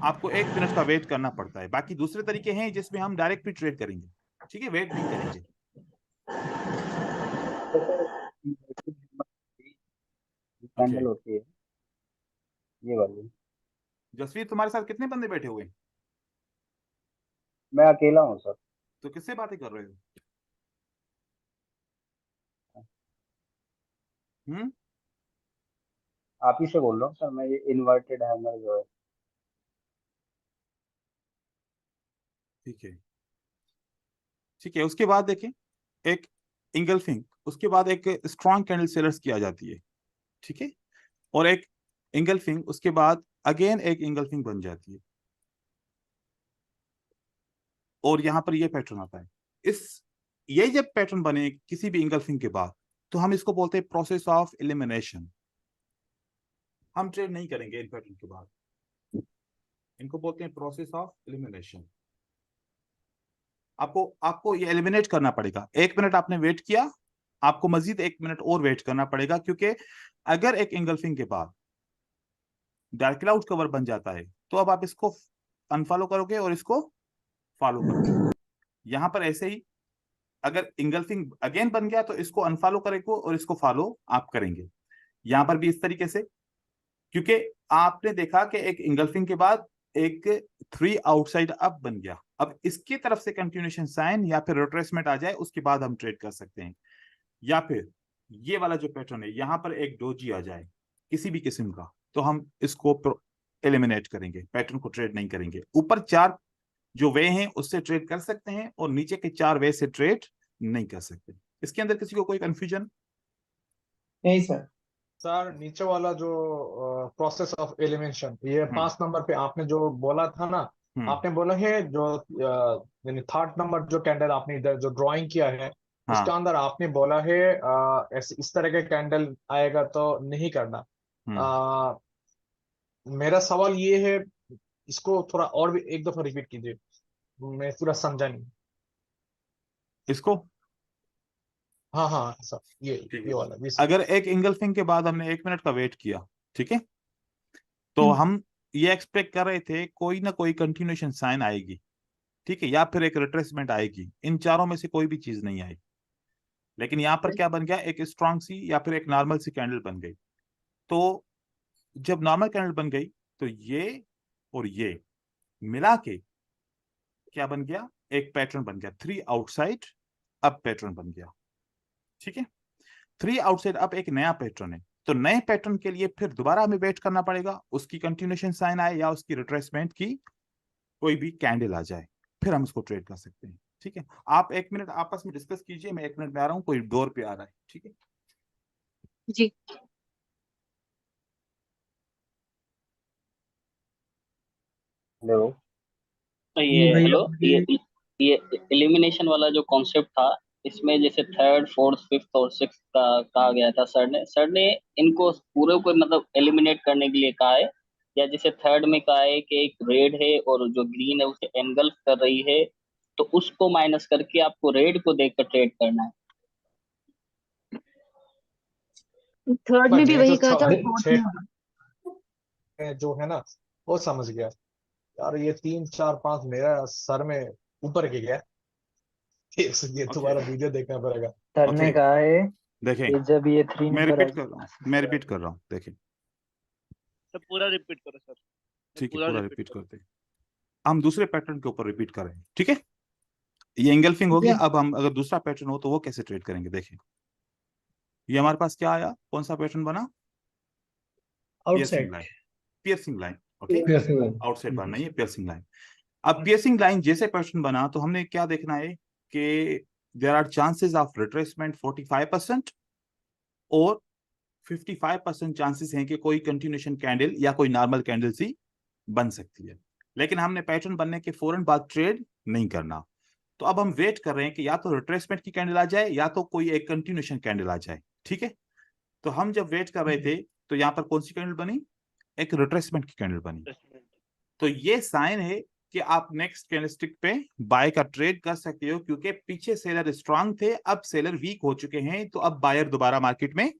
S1: आपको 1 मिनट का वेट करना पड़ता है। बाकी दूसरे तरीके हैं जिसमें हम डायरेक्ट भी ट्रेड करेंगे, ठीक है, वेट नहीं करेंगे।
S6: कैंडल होती है ये वाली।
S1: जसवीर, तुम्हारे साथ कितने बंदे बैठे हुए हैं?
S6: मैं अकेला हूँ सर।
S1: तो किससे बातें कर रहे हो? हम्म।
S6: आप ही से बोल रहा हूँ सर, मैं ये इन्वर्टेड हैमर जो है।
S1: ठीक है, ठीक है। उसके बाद देखें, एक इंगल्फिंग, उसके बाद एक स्ट्रॉन्ग कैंडल सेलर्स की आ जाती है, ठीक है। और एक इंगल्फिंग, उसके बाद अगेन एक इंगल्फिंग बन जाती है, और यहां पर ये पैटर्न आता है। इस ये जब पैटर्न बने किसी भी इंगल्फिंग के बाद, तो हम इसको बोलते हैं प्रोसेस ऑफ एलिमिनेशन। हम ट्रेड नहीं करेंगे इन पैटर्न के बाद, इनको बोलते हैं प्रोसेस ऑफ एलिमिनेशन। आपको आपको ये एलिमिनेट करना पड़ेगा। 1 मिनट आपने वेट किया, आपको मजीद 1 मिनट और वेट करना पड़ेगा, क्योंकि अगर एक इंगल्फिंग के बाद डार्क क्लाउड कवर बन जाता है, तो अब आप इसको अनफॉलो करोगे और इसको फॉलो करोगे। यहां पर ऐसे ही, अगर इंगल्फिंग अगेन बन गया तो इसको अनफॉलो करेंगे और इसको फॉलो आप करेंगे। यहां पर भी इस तरीके से, क्योंकि आपने देखा कि एक इंगल्फिंग के बाद एक 3 आउटसाइड अप बन गया। अब इसकी तरफ से कंटिन्यूएशन साइन या फिर रिट्रेसमेंट आ जाए, उसके बाद हम ट्रेड कर सकते हैं। या फिर ये वाला जो पैटर्न है, यहां पर एक डोजी आ जाए किसी भी किस्म का, तो हम इसको एलिमिनेट करेंगे, पैटर्न को ट्रेड नहीं करेंगे। ऊपर 4 जो वे हैं उससे ट्रेड कर सकते हैं, और नीचे के 4 वे से ट्रेड नहीं कर सकते। इसके अंदर किसी को कोई कंफ्यूजन?
S2: नहीं सर।
S7: सर नीचे वाला जो प्रोसेस ऑफ एलिमिनेशन, ये
S1: हम्म
S7: 5 नंबर पे आपने जो बोला था ना,
S1: हम्म।
S7: आपने बोला है जो यानी 3rd नंबर जो कैंडल आपने इधर जो ड्राइंग किया है,
S1: हाँ।
S7: उसके अंदर आपने बोला है इस तरह के कैंडल आएगा तो नहीं करना।
S1: हम्म।
S7: अ, मेरा सवाल ये है, इसको थोड़ा और भी एक दफा रिपीट कीजिए, मैं पूरा समझा नहीं।
S1: इसको,
S7: हाँ हाँ सर,
S1: ठीक
S7: ये
S1: है।
S7: वाला ये
S1: अगर एक इंगल्फिंग के बाद हमने 1 मिनट का वेट किया, ठीक है, तो
S5: हम्म,
S1: हम ये एक्सपेक्ट कर रहे थे कोई ना कोई कंटिन्यूएशन साइन आएगी, ठीक है, या फिर एक रिट्रेसमेंट आएगी। इन चारों में से कोई भी चीज नहीं आई। लेकिन यहाँ पर क्या बन गया, एक स्ट्रांग सी या फिर एक नॉर्मल सी कैंडल बन गई। तो जब नॉर्मल कैंडल बन गई, तो ये और ये मिला के क्या बन गया, एक पैटर्न बन गया, 3 आउटसाइड अप पैटर्न बन गया, ठीक है। 3 आउटसाइड अप एक नया पैटर्न है। तो नए पैटर्न के लिए फिर दोबारा हमें वेट करना पड़ेगा, उसकी कंटिन्यूएशन साइन आए या उसकी रिट्रेसमेंट की कोई भी कैंडल आ जाए, फिर हम उसको ट्रेड कर सकते हैं, ठीक है। आप 1 मिनट आपस में डिस्कस कीजिए, मैं 1 मिनट में आ रहा हूँ, कोई डोर पे आ रहा है, ठीक है।
S5: जी।
S6: हेलो।
S4: तो ये
S2: भैया
S4: हेलो,
S2: मुझे
S4: ये एलिमिनेशन वाला जो कॉन्सेप्ट था, इसमें जैसे 3rd 4th 5th और 6th का कहा गया था, सर ने इनको पूरे को मतलब एलिमिनेट करने के लिए कहा है, या जैसे 3rd में कहा है कि एक रेड है और जो ग्रीन है उसे एनगल्फ कर रही है, तो उसको माइनस करके आपको रेड को देखकर ट्रेड करना है।
S5: थर्ड में भी
S7: मैं जो
S5: वही कहा था और फोर्थ में भी।
S7: जो है ना, वो समझ गया। यार ये 3 4 5 मेरा सर में ऊपर के गया। ये
S1: ओके,
S7: तुम्हारा वीडियो देखना पड़ेगा।
S6: Sir
S1: okay.
S6: ने कहा है
S1: देखें,
S6: कि जब ये 3
S1: मैं
S6: नंबर
S1: रिपीट
S6: आई।
S1: कर रहा हूँ, मैं रिपीट कर रहा हूँ, देखें।
S8: सर पूरा रिपीट करो सर,
S1: ठीक है,
S8: पूरा
S1: पूरा
S8: रिपीट
S1: रिपीट
S8: करो।
S1: करते हैं। हम दूसरे पैटर्न के ऊपर रिपीट कर रहे हैं, ठीक है। ये एंगल्फिंग हो गया।
S5: जी।
S1: अब हम अगर दूसरा पैटर्न हो तो वो कैसे ट्रेड करेंगे, देखें। ये हमारे पास क्या आया, कौन सा पैटर्न बना? Piercing
S2: outside.
S1: Line, piercing line, okay.
S2: कैसे
S1: आउटसाइड बार नहीं है, पियर्सिंग लाइन। अब पियर्सिंग लाइन जैसे पैटर्न बना, तो हमने क्या देखना है कि there are chances of retracement 45%, और 55% चांसेस हैं कि कोई कंटिन्यूएशन कैंडल या कोई नॉर्मल कैंडल सी बन सकती है। लेकिन हमने पैटर्न बनने के फौरन बाद ट्रेड नहीं करना। तो अब हम वेट कर रहे हैं कि या तो रिट्रेसमेंट की कैंडल आ जाए या तो कोई एक कंटिन्यूएशन कैंडल आ जाए, ठीक है। तो हम जब वेट कर रहे थे, तो यहाँ पर कौन सी कैंडल बनी, एक रिट्रेसमेंट की कैंडल बनी। तो ये साइन है कि आप नेक्स्ट कैंडलस्टिक पे बाय का ट्रेड कर सकते हो, क्योंकि पीछे सेलर स्ट्रांग थे, अब सेलर वीक हो चुके हैं, तो अब बायर दोबारा मार्केट में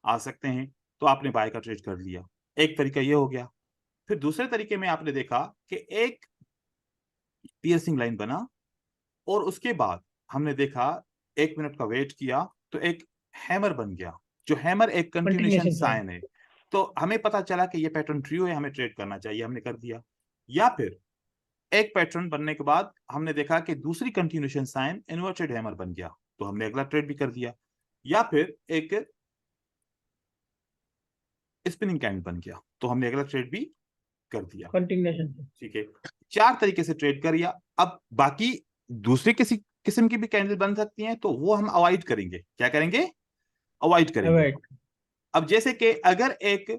S1: आ सकते हैं। तो आपने बाय का ट्रेड कर लिया, एक तरीका ये हो गया। फिर दूसरे तरीके में आपने देखा कि एक पियर्सिंग लाइन बना, और उसके बाद हमने देखा 1 मिनट का वेट किया, तो एक हैमर बन गया, जो हैमर एक कंटिन्यूएशन
S2: कंटिन्यूएशन साइन।
S1: साइन है। तो हमें पता चला कि ये पैटर्न ट्रू है, हमें ट्रेड करना चाहिए, हमने कर दिया। या फिर एक पैटर्न बनने के बाद हमने देखा कि दूसरी कंटिन्यूएशन साइन इन्वर्टेड हैमर बन गया, तो हमने अगला ट्रेड भी कर दिया, या फिर एक स्पिनिंग कैंड बन गया तो हमने अगला ट्रेड भी कर दिया।
S2: कंटिन्यूएशन।
S1: ठीक है, 4 तरीके से ट्रेड कर लिया। अब बाकी दूसरी किसी किस्म की भी कैंडल बन सकती हैं तो वो हम अवॉइड करेंगे। क्या करेंगे? अवॉइड करेंगे। अब जैसे कि अगर एक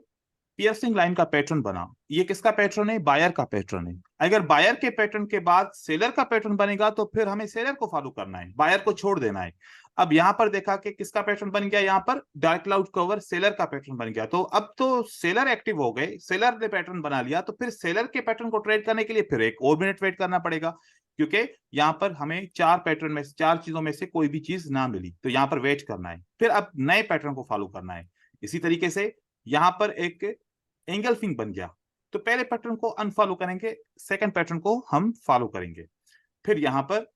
S1: पियर्सिंग लाइन का पैटर्न बना, ये किसका पैटर्न है? बायर का पैटर्न है। अगर बायर के पैटर्न के बाद सेलर का पैटर्न बनेगा तो फिर हमें सेलर को फॉलो करना है, बायर को छोड़ देना है। अब यहां पर देखा कि किसका पैटर्न बन गया, यहां पर डार्क क्लाउड कवर सेलर का पैटर्न बन गया, तो अब तो सेलर एक्टिव हो गए, सेलर ने पैटर्न बना लिया, तो फिर सेलर के पैटर्न को ट्रेड करने के लिए फिर एक और मिनट वेट करना पड़ेगा, क्योंकि यहां पर हमें 4 पैटर्न में से 4 चीजों में से कोई भी चीज ना मिली, तो यहां पर वेट करना है, फिर अब नए पैटर्न को फॉलो करना है। इसी तरीके से यहां पर एक एंगल्फिंग बन गया, तो पहले पैटर्न को अनफॉलो करेंगे, सेकंड पैटर्न को हम फॉलो करेंगे। फिर यहां पर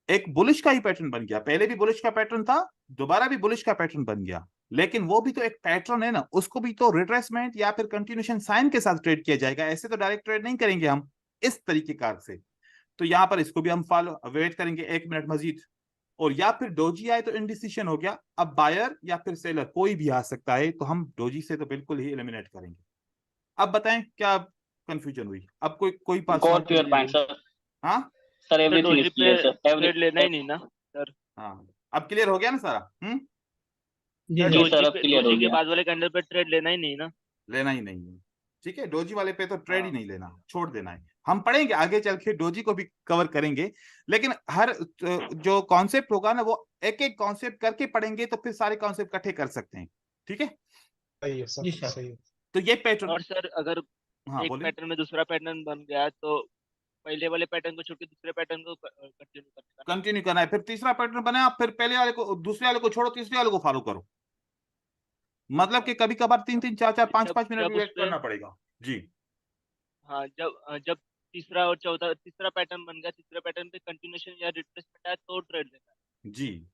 S1: एक बुलिश का ही पैटर्न बन गया, पहले भी बुलिश का पैटर्न था, दोबारा भी बुलिश का पैटर्न बन गया, लेकिन वो भी तो एक पैटर्न है ना, उसको भी तो रिट्रेसमेंट या फिर कंटिन्यूएशन साइन के साथ ट्रेड किया जाएगा, ऐसे तो डायरेक्ट ट्रेड नहीं करेंगे हम इस तरीके कार से। तो यहां पर इसको भी हम फॉलो वेट करेंगे 1 मिनट मजीद, और या फिर डोजी आए तो इंडिसिशन हो गया, अब बायर या फिर सेलर कोई भी आ सकता है, तो हम डोजी से तो बिल्कुल ही एलिमिनेट करेंगे। अब बताएं क्या कंफ्यूजन हुई? अब कोई बात
S4: गॉट योर पॉइंट सर।
S1: हाँ
S4: sir everything
S8: doji
S4: is clear
S8: पे
S4: सर,
S8: ट्रेड लेना ही नहीं ना सर।
S1: हाँ, अब क्लियर हो गया ना सारा?
S2: जी
S4: जी
S8: डोजी
S4: सर, अब
S8: पे
S4: क्लियर हो
S8: डोजी के
S4: गया।
S8: बाद वाले कैंडल पे ट्रेड लेना ही नहीं ना।
S1: लेना ही नहीं है, ठीक है, डोजी वाले पे तो ट्रेड ही
S8: हाँ।
S1: नहीं लेना, छोड़ देना है। हम पढ़ेंगे आगे चल के, डोजी को भी कवर करेंगे, लेकिन हर जो कॉन्सेप्ट होगा ना वो एक एक कॉन्सेप्ट करके पढ़ेंगे, तो फिर सारे कॉन्सेप्ट इकट्ठे कर सकते हैं। ठीक है,
S7: सही है
S2: जी
S7: सर,
S2: सर।
S7: सही है।
S1: तो ये पैटर्न।
S8: और सर अगर
S1: हाँ
S8: एक
S1: बोलिए।
S8: पैटर्न में दूसरा पैटर्न बन गया तो पहले वाले पैटर्न को छोड़ के दूसरे पैटर्न को कंटिन्यू करना है।
S1: कंटिन्यू करना है, फिर तीसरा पैटर्न बना, फिर पहले वाले को, दूसरे वाले को छोड़ो, तीसरे वाले को फॉलो करो, मतलब कि कभी कभार 3-3 4-4
S8: जब
S1: 5-5 मिनट
S8: जब
S1: भी
S8: उस
S1: वेट
S8: पे
S1: करना पड़ेगा। जी
S8: हाँ जब तीसरा और चौथा तीसरा पैटर्न बन गया, तीसरे पैटर्न पे कंटिन्यूएशन या रिट्रेसमेंट आया तो ट्रेड लेना है।
S1: जी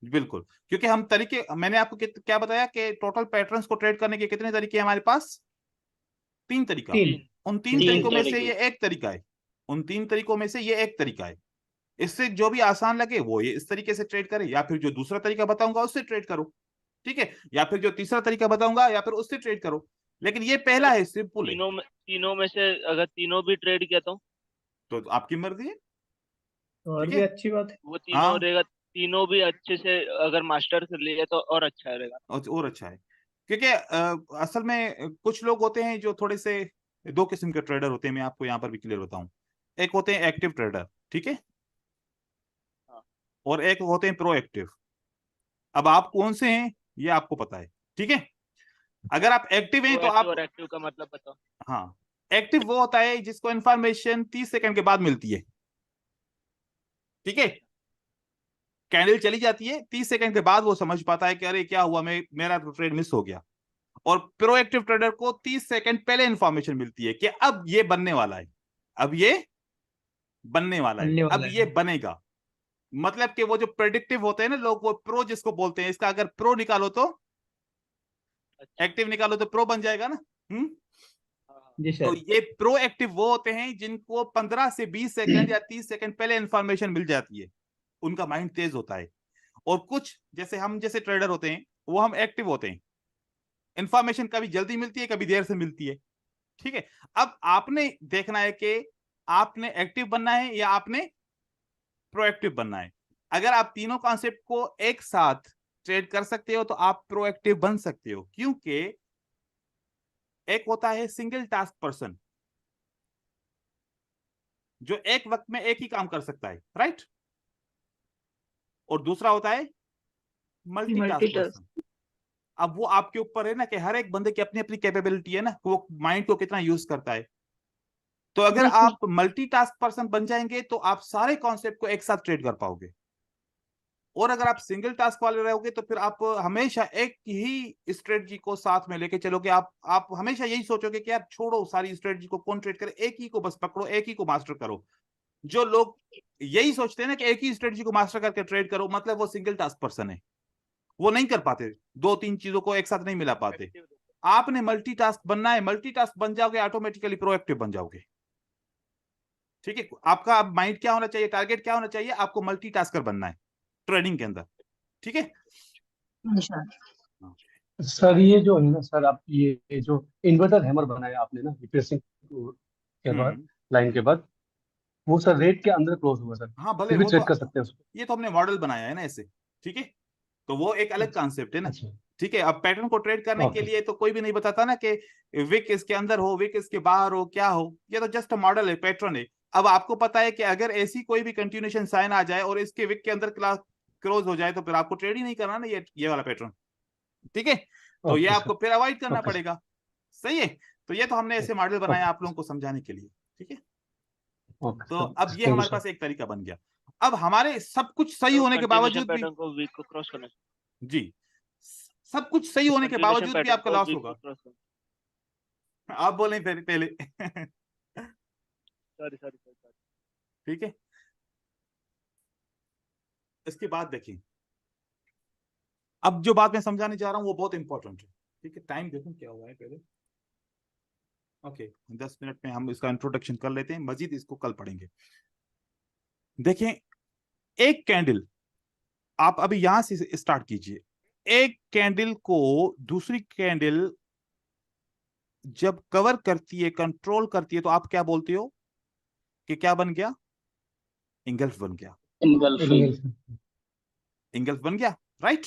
S1: बिल्कुल, क्योंकि हम तरीके, मैंने आपको क्या बताया कि टोटल पैटर्न्स को ट्रेड करने के कितने तरीके हैं हमारे पास? 3 तरीका।
S2: तीन।
S1: उन 3
S4: तीन
S1: तरीकों में से
S4: तरीके।
S1: ये एक तरीका है, उन 3 तरीकों में से ये एक तरीका है। इससे जो भी आसान लगे वो ये इस तरीके से ट्रेड करे, या फिर जो दूसरा तरीका बताऊंगा उससे ट्रेड करो, ठीक है, या फिर जो तीसरा तरीका बताऊंगा या फिर उससे ट्रेड करो, लेकिन ये पहला है, सिंपल है।
S8: तीनों में से अगर तीनों भी ट्रेड किया
S1: तो आपकी मर्जी है,
S2: तो और
S1: ठीक
S2: भी
S1: है।
S2: अच्छी बात है।
S8: वो तीनों
S1: हाँ,
S8: रहेगा, तीनों भी अच्छे से अगर मास्टर कर लिए तो और अच्छा रहेगा।
S1: और अच्छा है, क्योंकि असल में कुछ लोग होते हैं जो थोड़े से, 2 किस्म के ट्रेडर होते हैं, मैं आपको यहाँ पर भी क्लियर बताऊं। एक होते हैं एक्टिव ट्रेडर, ठीक है,
S8: हाँ।
S1: और एक होते हैं प्रो एक्टिव। अब आप कौन से हैं ये आपको पता है, ठीक है। अगर आप एक्टिव हैं तो
S8: प्रोएक्टिव
S1: आप,
S8: और एक्टिव का मतलब बताओ।
S1: हाँ, एक्टिव वो होता है जिसको इंफॉर्मेशन 30 सेकंड के बाद मिलती है, ठीक है, कैंडल चली जाती है, 30 सेकंड के बाद वो समझ पाता है कि अरे क्या हुआ, मेरा तो ट्रेड मिस हो गया। और प्रोएक्टिव ट्रेडर को 30 सेकंड पहले इंफॉर्मेशन मिलती है कि अब ये बनने वाला है, अब ये बनने वाला है,
S2: बनने
S1: अब
S2: वाला
S1: ये
S2: है।
S1: बनेगा। मतलब कि वो जो प्रेडिक्टिव होते हैं ना लोग, वो प्रो जिसको बोलते हैं, इसका अगर प्रो निकालो तो,
S8: अच्छा।
S1: एक्टिव निकालो तो प्रो बन जाएगा ना।
S8: हाँ।
S2: जी
S1: तो
S2: सर।
S1: ये प्रो एक्टिव वो होते हैं जिनको 15 से 20 सेकंड या 30 सेकंड पहले इंफॉर्मेशन मिल जाती है, उनका माइंड तेज होता है। और कुछ जैसे हम जैसे ट्रेडर होते हैं, वो हम एक्टिव होते हैं, इंफॉर्मेशन कभी जल्दी मिलती है, कभी देर से मिलती है, ठीक है। अब आपने देखना है कि आपने एक्टिव बनना है या आपने प्रोएक्टिव बनना है। अगर आप तीनों कॉन्सेप्ट को एक साथ ट्रेड कर सकते हो तो आप प्रोएक्टिव बन सकते हो, क्योंकि एक होता है सिंगल टास्क पर्सन जो एक वक्त में एक ही काम कर सकता है, राइट, और दूसरा होता है मल्टीटास्क पर्सन। अब वो आपके ऊपर है ना कि हर एक बंदे की अपनी अपनी कैपेबिलिटी है ना, वो माइंड को कितना यूज करता है। तो अगर आप मल्टीटास्क पर्सन बन जाएंगे तो आप सारे कॉन्सेप्ट को एक साथ ट्रेड कर पाओगे, और अगर आप सिंगल टास्क वाले रहोगे तो फिर आप हमेशा एक ही स्ट्रेटजी को साथ में लेके चलोगे। आप हमेशा यही सोचोगे कि यार छोड़ो सारी स्ट्रेटजी को, कौन ट्रेड करे, एक ही को बस पकड़ो, एक ही को मास्टर करो। जो लोग यही सोचते हैं ना कि एक ही स्ट्रेटजी को मास्टर करके ट्रेड करो, मतलब वो सिंगल टास्क पर्सन है, वो नहीं कर पाते, 2-3 चीजों को एक साथ नहीं मिला पाते। आपने मल्टीटास्क बनना है, मल्टीटास्क बन जाओगे ऑटोमेटिकली प्रोएक्टिव बन जाओगे। ठीक है, आपका अब माइंड क्या होना चाहिए, टारगेट क्या होना चाहिए, आपको मल्टीटास्कर बनना है ट्रेडिंग के अंदर। ठीक है
S5: अच्छा।
S9: सर ये जो है ना सर, आप ये जो इन्वर्टर हैमर बनाया आपने ना रिप्लेसिंग के बाद,
S1: हम्म,
S9: लाइन के बाद, वो सर रेट के अंदर क्लोज हुआ सर,
S1: हाँ भले
S9: फिर भी
S1: वो
S9: ट्रेड
S1: तो,
S9: कर सकते हैं उसको?
S1: ये तो हमने मॉडल बनाया है ना ऐसे। ठीक है, तो वो एक अलग कॉन्सेप्ट है ना।
S9: अच्छा।
S1: ठीक है, अब पैटर्न को ट्रेड करने के
S9: ओके।
S1: लिए तो कोई भी नहीं बताता ना कि विक इसके अंदर हो, विक इसके बाहर हो, क्या हो, ये तो जस्ट मॉडल है, पैटर्न है। अब आपको पता है कि अगर ऐसी कोई भी कंटिन्यूएशन साइन आ जाए और इसके विक के अंदर क्लास क्लोज हो जाए तो फिर आपको ट्रेड ही नहीं करना ना, ये वाला पैटर्न। ठीक है, तो ये
S9: ओके
S1: आपको
S9: सर।
S1: फिर अवॉइड करना
S9: ओके सर।
S1: पड़ेगा। सही है, तो ये तो हमने ऐसे मॉडल बनाया आप लोगों को समझाने के लिए। ठीक है,
S9: ओके
S1: तो
S9: सर,
S1: अब ये
S9: थैंक यू
S1: हमारे
S9: सर।
S1: पास एक तरीका बन गया। अब हमारे सब कुछ सही
S8: तो
S1: होने के
S8: कंटिन्यूशन
S1: बावजूद भी,
S8: पैटर्न को वीक को क्रॉस करना चाहिए।
S1: जी, सब कुछ सही होने के
S8: कंटिन्यूशन
S1: बावजूद भी
S8: पैटर्न
S1: आपका
S8: को
S1: लॉस
S8: वीक को
S1: होगा।
S8: क्रॉस करना।
S1: आप बोलें पहले पहले
S8: सॉरी सॉरी सॉरी।
S1: ठीक है, इसके बाद देखिए, अब जो बात मैं समझाने जा रहा हूं वो बहुत इंपॉर्टेंट है। ठीक है, टाइम देखो क्या हुआ है पहले। ओके, 10 मिनट में हम इसका इंट्रोडक्शन कर लेते हैं, मजीद इसको कल पढ़ेंगे। देखें, एक कैंडल, आप अभी यहां से स्टार्ट कीजिए। एक कैंडल को दूसरी कैंडल जब कवर करती है, कंट्रोल करती है, तो आप क्या बोलते हो कि क्या बन गया, इंगल्फ बन गया।
S4: इंगल्फिंग।
S1: इंगल्फ बन गया, राइट।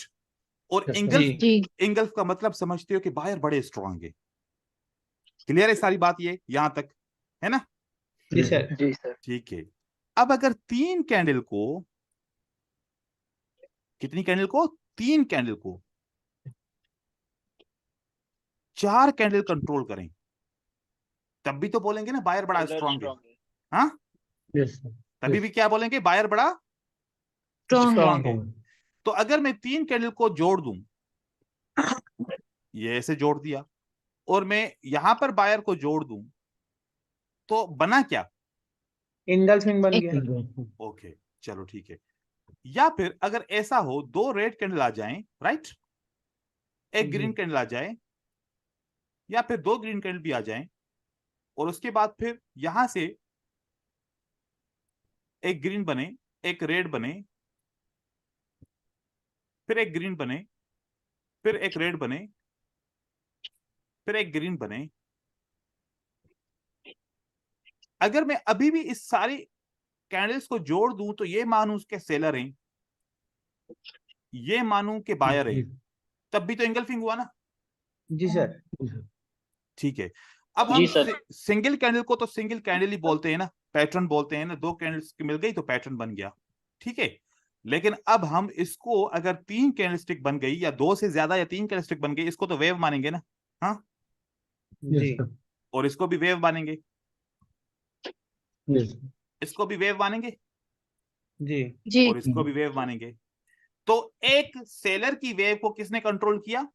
S1: और
S9: Yes, sir.
S1: इंगल्फ,
S2: जी
S5: जी।
S1: इंगल्फ का मतलब समझते हो कि बायर बड़े स्ट्रांग है। क्लियर है सारी बात, ये यहां तक है ना।
S2: जी सर।
S4: जी सर।
S1: ठीक है, अब अगर तीन कैंडल को, कितनी कैंडल को, तीन कैंडल को चार कैंडल कंट्रोल करें, तब भी तो बोलेंगे ना बायर बड़ा
S8: सेलर
S1: स्ट्रांग है।
S8: स्ट्रांग है।
S1: हाँ,
S9: Yes, sir.
S1: तभी
S9: Yes.
S1: भी क्या बोलेंगे, बायर बड़ा
S5: स्ट्रॉन्ग है।
S1: स्ट्रांग है।
S9: Strong.
S1: तो अगर मैं तीन कैंडल को जोड़ दूं, ये ऐसे जोड़ दिया, और मैं यहां पर बायर को जोड़ दूं, तो बना क्या,
S2: इंगल्फिंग बन
S5: एक
S2: गया।
S9: Engulfing.
S1: ओके चलो ठीक है। या फिर अगर ऐसा हो, दो रेड कैंडल आ जाएं, राइट, एक ग्रीन कैंडल आ जाए, या फिर दो ग्रीन कैंडल भी आ जाएं, और उसके बाद फिर यहां से एक ग्रीन बने, एक रेड बने, फिर एक ग्रीन बने, फिर एक रेड बने, फिर एक ग्रीन बने। अगर मैं अभी भी इस सारी कैंडल्स को जोड़ दूं तो ये मानूं उसके सेलर हैं, ये मानूं के बायर हैं, तब भी तो इंगल्फिंग हुआ ना।
S2: जी सर।
S1: ठीक है, अब
S4: जी
S1: हम
S4: सर।
S1: सिंगल कैंडल को तो सिंगल कैंडल ही बोलते हैं ना, पैटर्न बोलते हैं ना, दो कैंडल्स मिल गई तो पैटर्न बन गया। ठीक है, लेकिन अब हम इसको, अगर तीन कैंडलस्टिक बन गई या दो से ज्यादा या तीन कैंडलस्टिक बन गई, इसको तो वेव मानेंगे ना। हाँ,
S9: Yes,
S2: जी
S9: sir.
S1: और इसको भी वेव मानेंगे,
S9: Yes.
S1: इसको भी वेव मानेंगे,
S2: जी
S5: जी।
S1: और इसको भी वेव मानेंगे। तो एक सेलर की वेव को किसने कंट्रोल किया,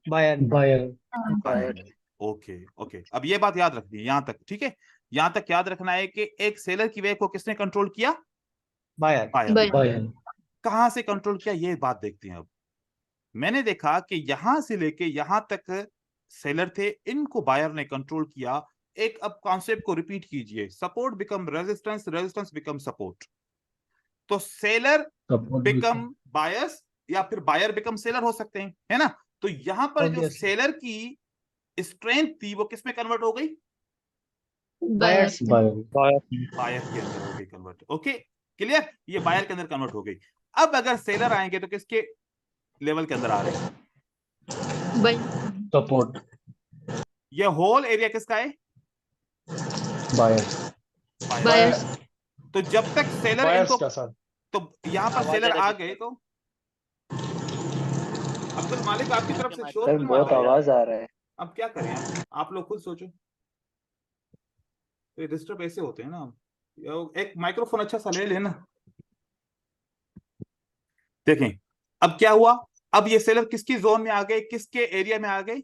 S2: बायर।
S9: Buyer.
S1: बायर ने। ओके ओके, अब ये बात याद रखनी है यहां तक। ठीक है, यहां तक याद रखना है कि एक सेलर की वेव को किसने कंट्रोल किया,
S2: बायर।
S1: बायर ने।
S9: Buyer.
S1: कहां से कंट्रोल किया, ये बात देखते हैं। अब मैंने देखा कि यहां से लेके यहां तक सेलर थे, इनको बायर ने कंट्रोल किया। एक अब कॉन्सेप्ट को रिपीट कीजिए, support become resistance, resistance become support. तो सेलर
S9: Support.
S1: बिकम बायर्स, या फिर बायर बिकम सेलर हो सकते हैं, है ना। तो यहां पर जो
S2: Obviously.
S1: सेलर की स्ट्रेंथ थी वो किस में कन्वर्ट हो गई,
S5: बायर।
S9: Buyer.
S1: बायर के अंदर हो गई कन्वर्ट। ओके क्लियर, ये बायर के अंदर कन्वर्ट हो गई। अब अगर सेलर आएंगे तो किसके लेवल के अंदर आ रहे हैं,
S9: Support.
S1: ये होल एरिया किसका है,
S9: Buyer.
S5: बायर।
S1: तो जब तक सेलर
S7: बायर्स
S1: इनको,
S7: का सर।
S1: तो यहाँ पर
S8: आवाज
S1: सेलर
S8: जरा
S1: आ
S8: ठीक
S1: गए
S8: है।
S1: तो अब्दुल मालिक आपकी तरफ से शोर
S8: सर,
S1: क्यों
S8: बहुत
S1: आ रहा है,
S8: आवाज
S1: आ रहा है। अब क्या करें, आप लोग खुद सोचो, ये डिस्टर्ब ऐसे होते हैं ना। एक माइक्रोफोन अच्छा सा ले लेना। देखें अब क्या हुआ, अब ये सेलर किसकी जोन में आ गए, किसके एरिया में आ गए,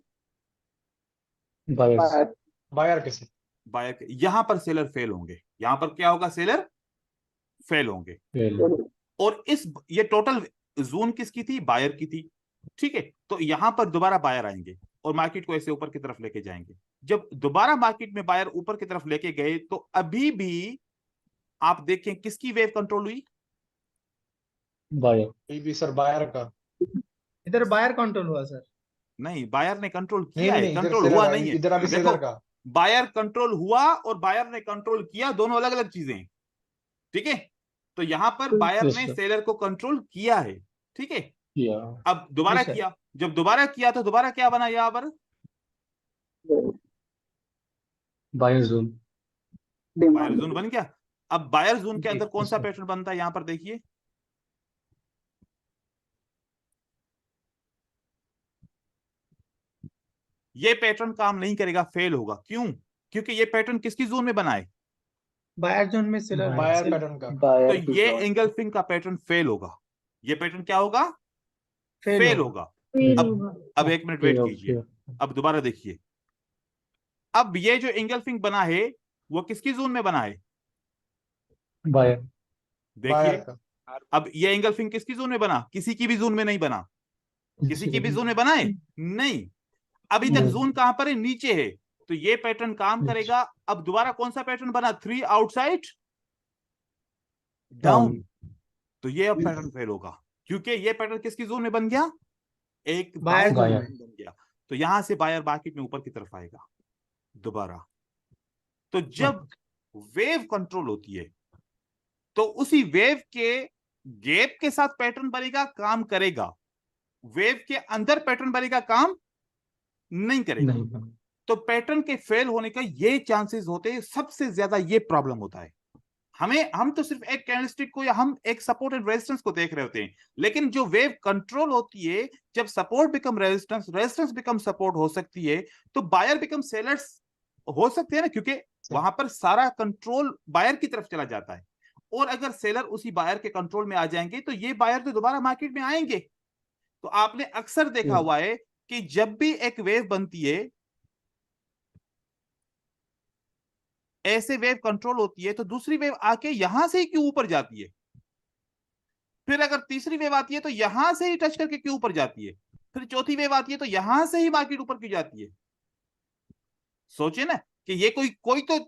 S9: Buyers.
S7: बायर किसी।
S1: बायर के। यहां पर सेलर फेल होंगे, यहां पर क्या होगा, सेलर फेल होंगे।
S9: Fail.
S1: और ये टोटल जोन किसकी थी, बायर की थी। ठीक है, तो यहां पर दोबारा बायर आएंगे और मार्केट को ऐसे ऊपर की तरफ लेके जाएंगे। जब दोबारा मार्केट में बायर ऊपर की तरफ लेके गए तो अभी भी आप देखें किसकी वेव कंट्रोल हुई?
S9: बायर।
S7: भी सर बायर का।
S2: इधर बायर कंट्रोल हुआ सर।
S1: नहीं, बायर ने कंट्रोल
S7: नहीं
S1: किया
S7: नहीं
S1: है,
S7: नहीं, इधर
S1: कंट्रोल हुआ
S7: सेलर,
S1: नहीं है।
S7: इधर अभी
S1: देखो,
S7: सेलर का।
S1: बायर कंट्रोल हुआ और बायर ने कंट्रोल किया, दोनों अलग अलग चीजें हैं, ठीक है। तो यहां पर बायर
S9: यस
S1: ने
S9: सर।
S1: सेलर को कंट्रोल किया है, ठीक है।
S9: या
S1: अब
S2: जी
S1: दोबारा
S2: सर।
S1: किया, जब दोबारा किया तो दोबारा क्या बना यहां पर?
S9: Buyer zone.
S1: बायर जोन बन गया। अब बायर जोन के
S2: जी
S1: अंदर कौन सा
S9: सर।
S1: पैटर्न बनता है? यहां पर देखिए, ये पैटर्न काम नहीं करेगा, फेल होगा। क्यों? क्योंकि ये पैटर्न किसकी जोन में बना है?
S2: बायर जोन में सेलर
S7: बायर पैटर्न का।
S1: तो ये एंगल्फिंग का पैटर्न फेल होगा। ये पैटर्न क्या होगा?
S2: फेल
S1: फेल
S2: होगा।
S1: होगा।
S5: फेल
S1: अब
S5: होगा।
S1: अब 1 मिनट
S9: ओके
S1: वेट
S9: ओके।
S1: कीजिए, अब दोबारा देखिए। अब ये जो एंगल्फिंग बना है वो किसकी जोन में बना है?
S9: बायर।
S7: बायर
S1: देखिए,
S7: का।
S1: अब ये एंगल्फिंग किसकी जोन में बना? किसी की भी जोन में नहीं बना। किसी की भी जोन में बना है? नहीं। अभी तक जोन कहां पर है? नीचे है। तो ये पैटर्न काम करेगा। अब दोबारा कौन सा पैटर्न बना? 3 आउटसाइड डाउन। तो ये अब पैटर्न फेल होगा, क्योंकि ये पैटर्न किसकी जोन में बन गया? एक बायर
S2: बायर
S1: जोन
S9: जोन।
S1: में बन गया। तो यहां से बायर मार्केट में ऊपर की तरफ आएगा दोबारा। तो जब वेव कंट्रोल होती है तो उसी वेव के गैप के साथ पैटर्न बनेगा, काम करेगा। वेव के अंदर पैटर्न बनेगा, काम नहीं करेगा।
S9: नहीं।
S1: तो पैटर्न के फेल होने का ये चांसेस होते हैं, सबसे ज्यादा ये प्रॉब्लम होता है। हम तो सिर्फ एक कैंडलस्टिक को या हम एक सपोर्ट एंड रेजिस्टेंस को देख रहे होते हैं, लेकिन जो वेव कंट्रोल होती है, जब support become resistance, resistance become support हो सकती है, तो बायर बिकम सेलर्स हो सकते हैं ना, क्योंकि वहां पर सारा कंट्रोल बायर की तरफ चला जाता है। और अगर सेलर उसी बायर के कंट्रोल में आ जाएंगे तो ये बायर तो दोबारा मार्केट में आएंगे। तो आपने अक्सर देखा हुआ है कि जब भी एक वेव बनती है, ऐसे वेव कंट्रोल होती है, तो दूसरी वेव आके यहां से ही क्यों ऊपर जाती है? फिर अगर तीसरी वेव आती है तो यहां से ही टच करके क्यों ऊपर जाती है? फिर चौथी वेव आती है तो यहां से ही मार्केट ऊपर क्यों जाती है? सोचे ना कि ये कोई कोई तो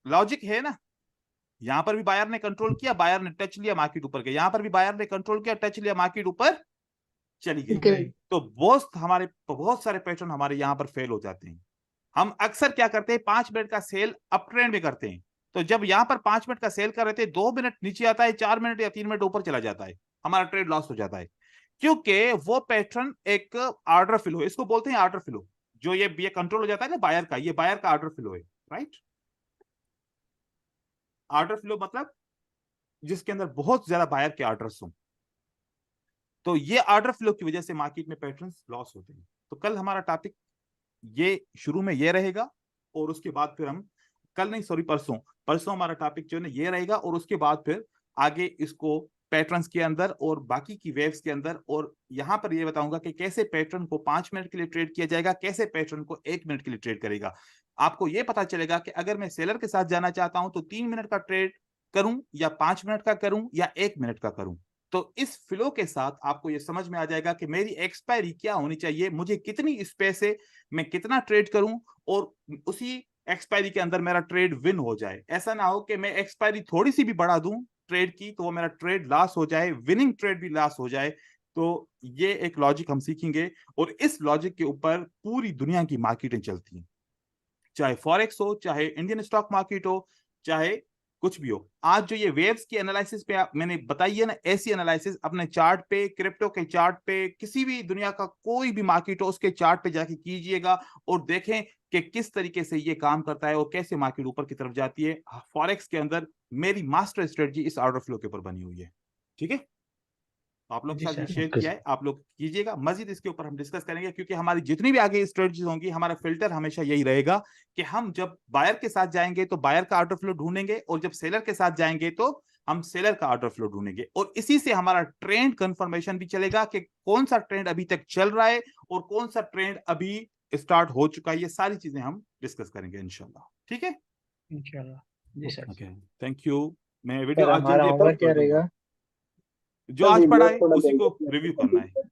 S1: लॉजिक है ना। यहां पर भी बायर ने कंट्रोल किया, बायर ने टच लिया, मार्केट ऊपर गया। यहां पर भी बायर ने कंट्रोल किया, टच लिया, मार्केट ऊपर चली गई। तो बहुत सारे पैटर्न हमारे यहां पर फेल हो जाते हैं। हम अक्सर क्या करते हैं, 5 मिनट का सेल अप ट्रेंड में करते हैं। तो जब यहां पर 5 मिनट का सेल कर रहे थे, 2 मिनट नीचे आता है, 4 मिनट या 3 मिनट ऊपर चला जाता है, हमारा ट्रेड लॉस हो जाता है। क्योंकि वो पैटर्न एक आर्डर फ्लो, इसको बोलते हैं आर्डर फ्लो। जो ये कंट्रोल हो जाता है ना बायर का, ये बायर का आर्डर फ्लो है, राइट। आर्डर फ्लो मतलब जिसके अंदर बहुत ज्यादा बायर के आर्डर्स हों। तो ये आर्डर फ्लो की वजह से मार्केट में पैटर्न्स लॉस होते हैं। तो कल हमारा टॉपिक ये शुरू में ये रहेगा, और उसके बाद फिर हम कल नहीं, सॉरी, परसों हमारा टॉपिक जो है ना ये रहेगा, और उसके बाद फिर आगे इसको पैटर्न्स के अंदर और बाकी की वेव्स के अंदर, और यहां पर ये बताऊंगा कि कैसे पैटर्न को 5 मिनट के लिए ट्रेड किया जाएगा, कैसे पैटर्न को 1 मिनट के लिए ट्रेड करेगा। आपको ये पता चलेगा कि अगर मैं सेलर के साथ जाना चाहता हूं तो 3 मिनट का ट्रेड करूं, या 5 मिनट का करूं, या 1 मिनट का करूं। तो इस फ्लो के साथ आपको ये समझ में आ जाएगा कि मेरी एक्सपायरी क्या होनी चाहिए, मुझे कितनी स्पेस है, मैं कितना ट्रेड करूं, और उसी एक्सपायरी के अंदर मेरा ट्रेड विन हो जाए। ऐसा ना हो कि मैं एक्सपायरी थोड़ी सी भी बढ़ा दूं ट्रेड की तो वो मेरा ट्रेड लॉस हो जाए, विनिंग ट्रेड भी लॉस हो जाए। तो ये एक लॉजिक हम सीखेंगे, और इस लॉजिक के ऊपर पूरी दुनिया की मार्केटें चलती हैं, चाहे फॉरेक्स हो, चाहे इंडियन स्टॉक मार्केट हो, चाहे कुछ भी हो। आज जो ये वेव्स की एनालिसिस पे मैंने बताई है ना, ऐसी एनालिसिस अपने चार्ट पे, क्रिप्टो के चार्ट पे, किसी भी दुनिया का कोई भी मार्केट हो उसके चार्ट पे जाके कीजिएगा, और देखें कि किस तरीके से ये काम करता है और कैसे मार्केट ऊपर की तरफ जाती है। फॉरेक्स के अंदर मेरी मास्टर स्ट्रेटजी इस ऑर्डर फ्लो के ऊपर बनी हुई है, ठीक है। आप लोग के साथ शेयर किया है, आप लोग कीजिएगा। मजीद इसके ऊपर हम डिस्कस करेंगे, क्योंकि हमारी जितनी भी आगे स्ट्रेटजीज होंगी, हमारा फिल्टर हमेशा यही रहेगा कि हम जब बायर के साथ जाएंगे तो बायर का ऑर्डर फ्लो ढूंढेंगे, और जब सेलर के साथ जाएंगे तो हम सेलर का ऑर्डर फ्लो ढूंढेंगे। और इसी से हमारा ट्रेंड कंफर्मेशन भी चलेगा कि कौन सा ट्रेंड अभी तक चल रहा है और कौन सा ट्रेंड अभी स्टार्ट हो चुका है। ये सारी चीजें हम डिस्कस करेंगे इंशाल्लाह, ठीक है।
S2: इंशाल्लाह। जी सर।
S1: Okay, thank you. मैं वीडियो
S2: सर
S1: आज
S2: हमारा
S1: जल्दी
S2: होमवर्क
S1: अपलोड
S2: क्या
S1: कर दूंगा।
S2: रहेगा?
S1: जो आज पढ़ा है उसी को रिव्यू करना है।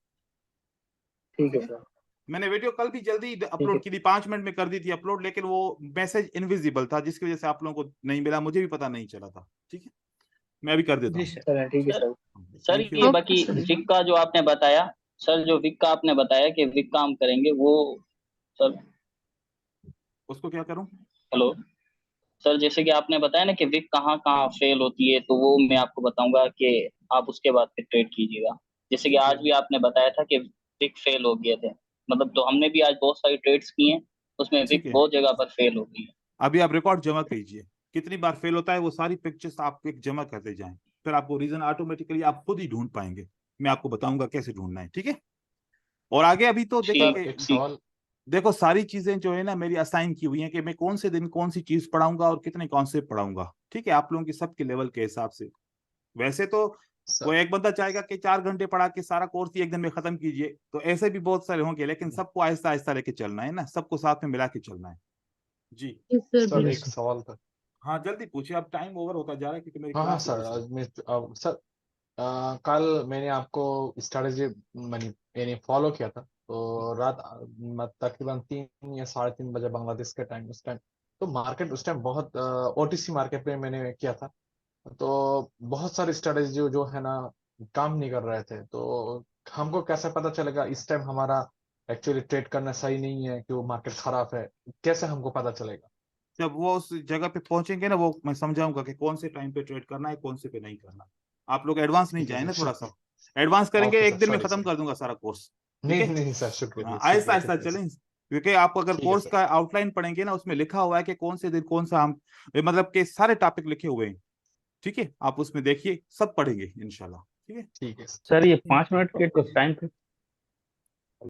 S2: ठीक है सर।
S1: मैंने वीडियो कल भी जल्दी अपलोड की थी, 5 मिनट में कर दी थी अपलोड, लेकिन वो मैसेज इनविजिबल था जिसकी वजह से आप लोगों को नहीं मिला, मुझे भी पता नहीं चला था। ठीक है, मैं अभी कर देता
S2: जी
S1: हूँ।
S2: सर।
S6: चलें ठीक है सर।
S4: सर
S1: थैंक
S4: ये
S1: यू।
S4: बाकी
S5: ओके सर।
S4: विक का जो आपने बताया, सर जो विक का आपने बताया कि विक काम करेंगे वो, सर
S1: उसको क्या करूँ?
S4: हेलो सर, जैसे कि आपने बताया ना कि विक कहाँ कहाँ फेल होती है, तो वो मैं आपको बताऊंगा कि आप उसके बाद फिर ट्रेड कीजिएगा। जैसे कि
S1: ठीक है।
S4: आज भी आपने बताया था कि विक फेल हो गए थे, मतलब तो हमने भी आज बहुत सारी ट्रेड्स की हैं, उसमें
S1: ठीक
S4: विक
S1: है,
S4: बहुत जगह पर फेल हो गई है।
S1: अभी आप रिकॉर्ड जमा कीजिए, कितनी बार फेल होता है वो सारी पिक्चर्स आप एक जमा करते जाएं, फिर आपको रीजन ऑटोमेटिकली आप खुद ही ढूंढ पाएंगे। मैं आपको बताऊंगा कैसे ढूंढना है, ठीक है। और आगे अभी तो देखो
S7: सर
S4: ठीक
S1: कि
S7: एक
S4: ठीक।
S7: सवाल।
S1: देखो सारी चीजें जो है ना मेरी असाइन की हुई हैं कि मैं कौन से दिन कौन सी चीज पढ़ाऊंगा और कितने कॉन्सेप्ट पढ़ाऊंगा, ठीक है, आप लोगों की सबके लेवल के हिसाब से। वैसे तो
S7: सर
S1: कोई एक बंदा चाहेगा कि 4 घंटे पढ़ा के सारा कोर्स ही एक दिन में खत्म कीजिए, तो ऐसे भी बहुत सारे होंगे, लेकिन सबको आहिस्ता आहिस्ता लेके चलना है ना, सबको साथ में मिला के चलना है। जी
S5: यस सर,
S7: सर
S5: बिल्कुल।
S7: एक सवाल था।
S1: हाँ जल्दी पूछिए, अब टाइम ओवर होता जा रहा है क्योंकि मेरी
S7: हाँ हाँ
S1: क्लास है
S7: सर,
S1: दूसरी।
S7: आज मैं सर कल मैंने आपको स्ट्रैटेजी यानी फॉलो किया था, तो रात तकरीबन 3 या 3:30 बजे बांग्लादेश के टाइम, उस टाइम तो मार्केट उस टाइम बहुत ओटीसी मार्केट पे मैंने किया था, तो बहुत सारे स्ट्रैटेजी जो है ना काम नहीं कर रहे थे। तो हमको कैसे पता चलेगा इस टाइम हमारा एक्चुअली ट्रेड करना सही नहीं है कि वो मार्केट खराब है, कैसे हमको पता चलेगा?
S1: जब वो उस जगह पे पहुंचेंगे ना, वो मैं समझाऊंगा कि कौन से टाइम पे ट्रेड करना है, कौन से पे नहीं करना। आप लोग एडवांस नहीं
S7: ठीक है
S1: जाए
S7: सर,
S1: ना, थोड़ा सा
S7: शुक्रिया।
S1: एडवांस करेंगे,
S7: ओके
S1: एक
S7: सर,
S1: दिन में
S7: सॉरी
S1: खत्म
S7: सॉरी।
S1: कर दूंगा सारा कोर्स। ठीक
S7: नहीं
S1: है,
S7: नहीं सर,
S1: हाँ
S7: शुक्रिया
S1: आहिस्ता
S7: शुक्रिया
S1: आहिस्ता
S7: शुक्रिया सर।
S1: चलें, क्योंकि आप अगर
S7: ठीक है
S1: कोर्स
S7: सर।
S1: का आउटलाइन पढ़ेंगे ना, उसमें लिखा हुआ है कि कौन से दिन कौन सा हम मतलब के सारे टॉपिक लिखे हुए हैं। ठीक है, आप उसमें देखिए, सब पढ़ेंगे इंशाल्लाह। ठीक है।
S7: ठीक है सर।
S9: सर ये 5 मिनट के कुछ टाइम पे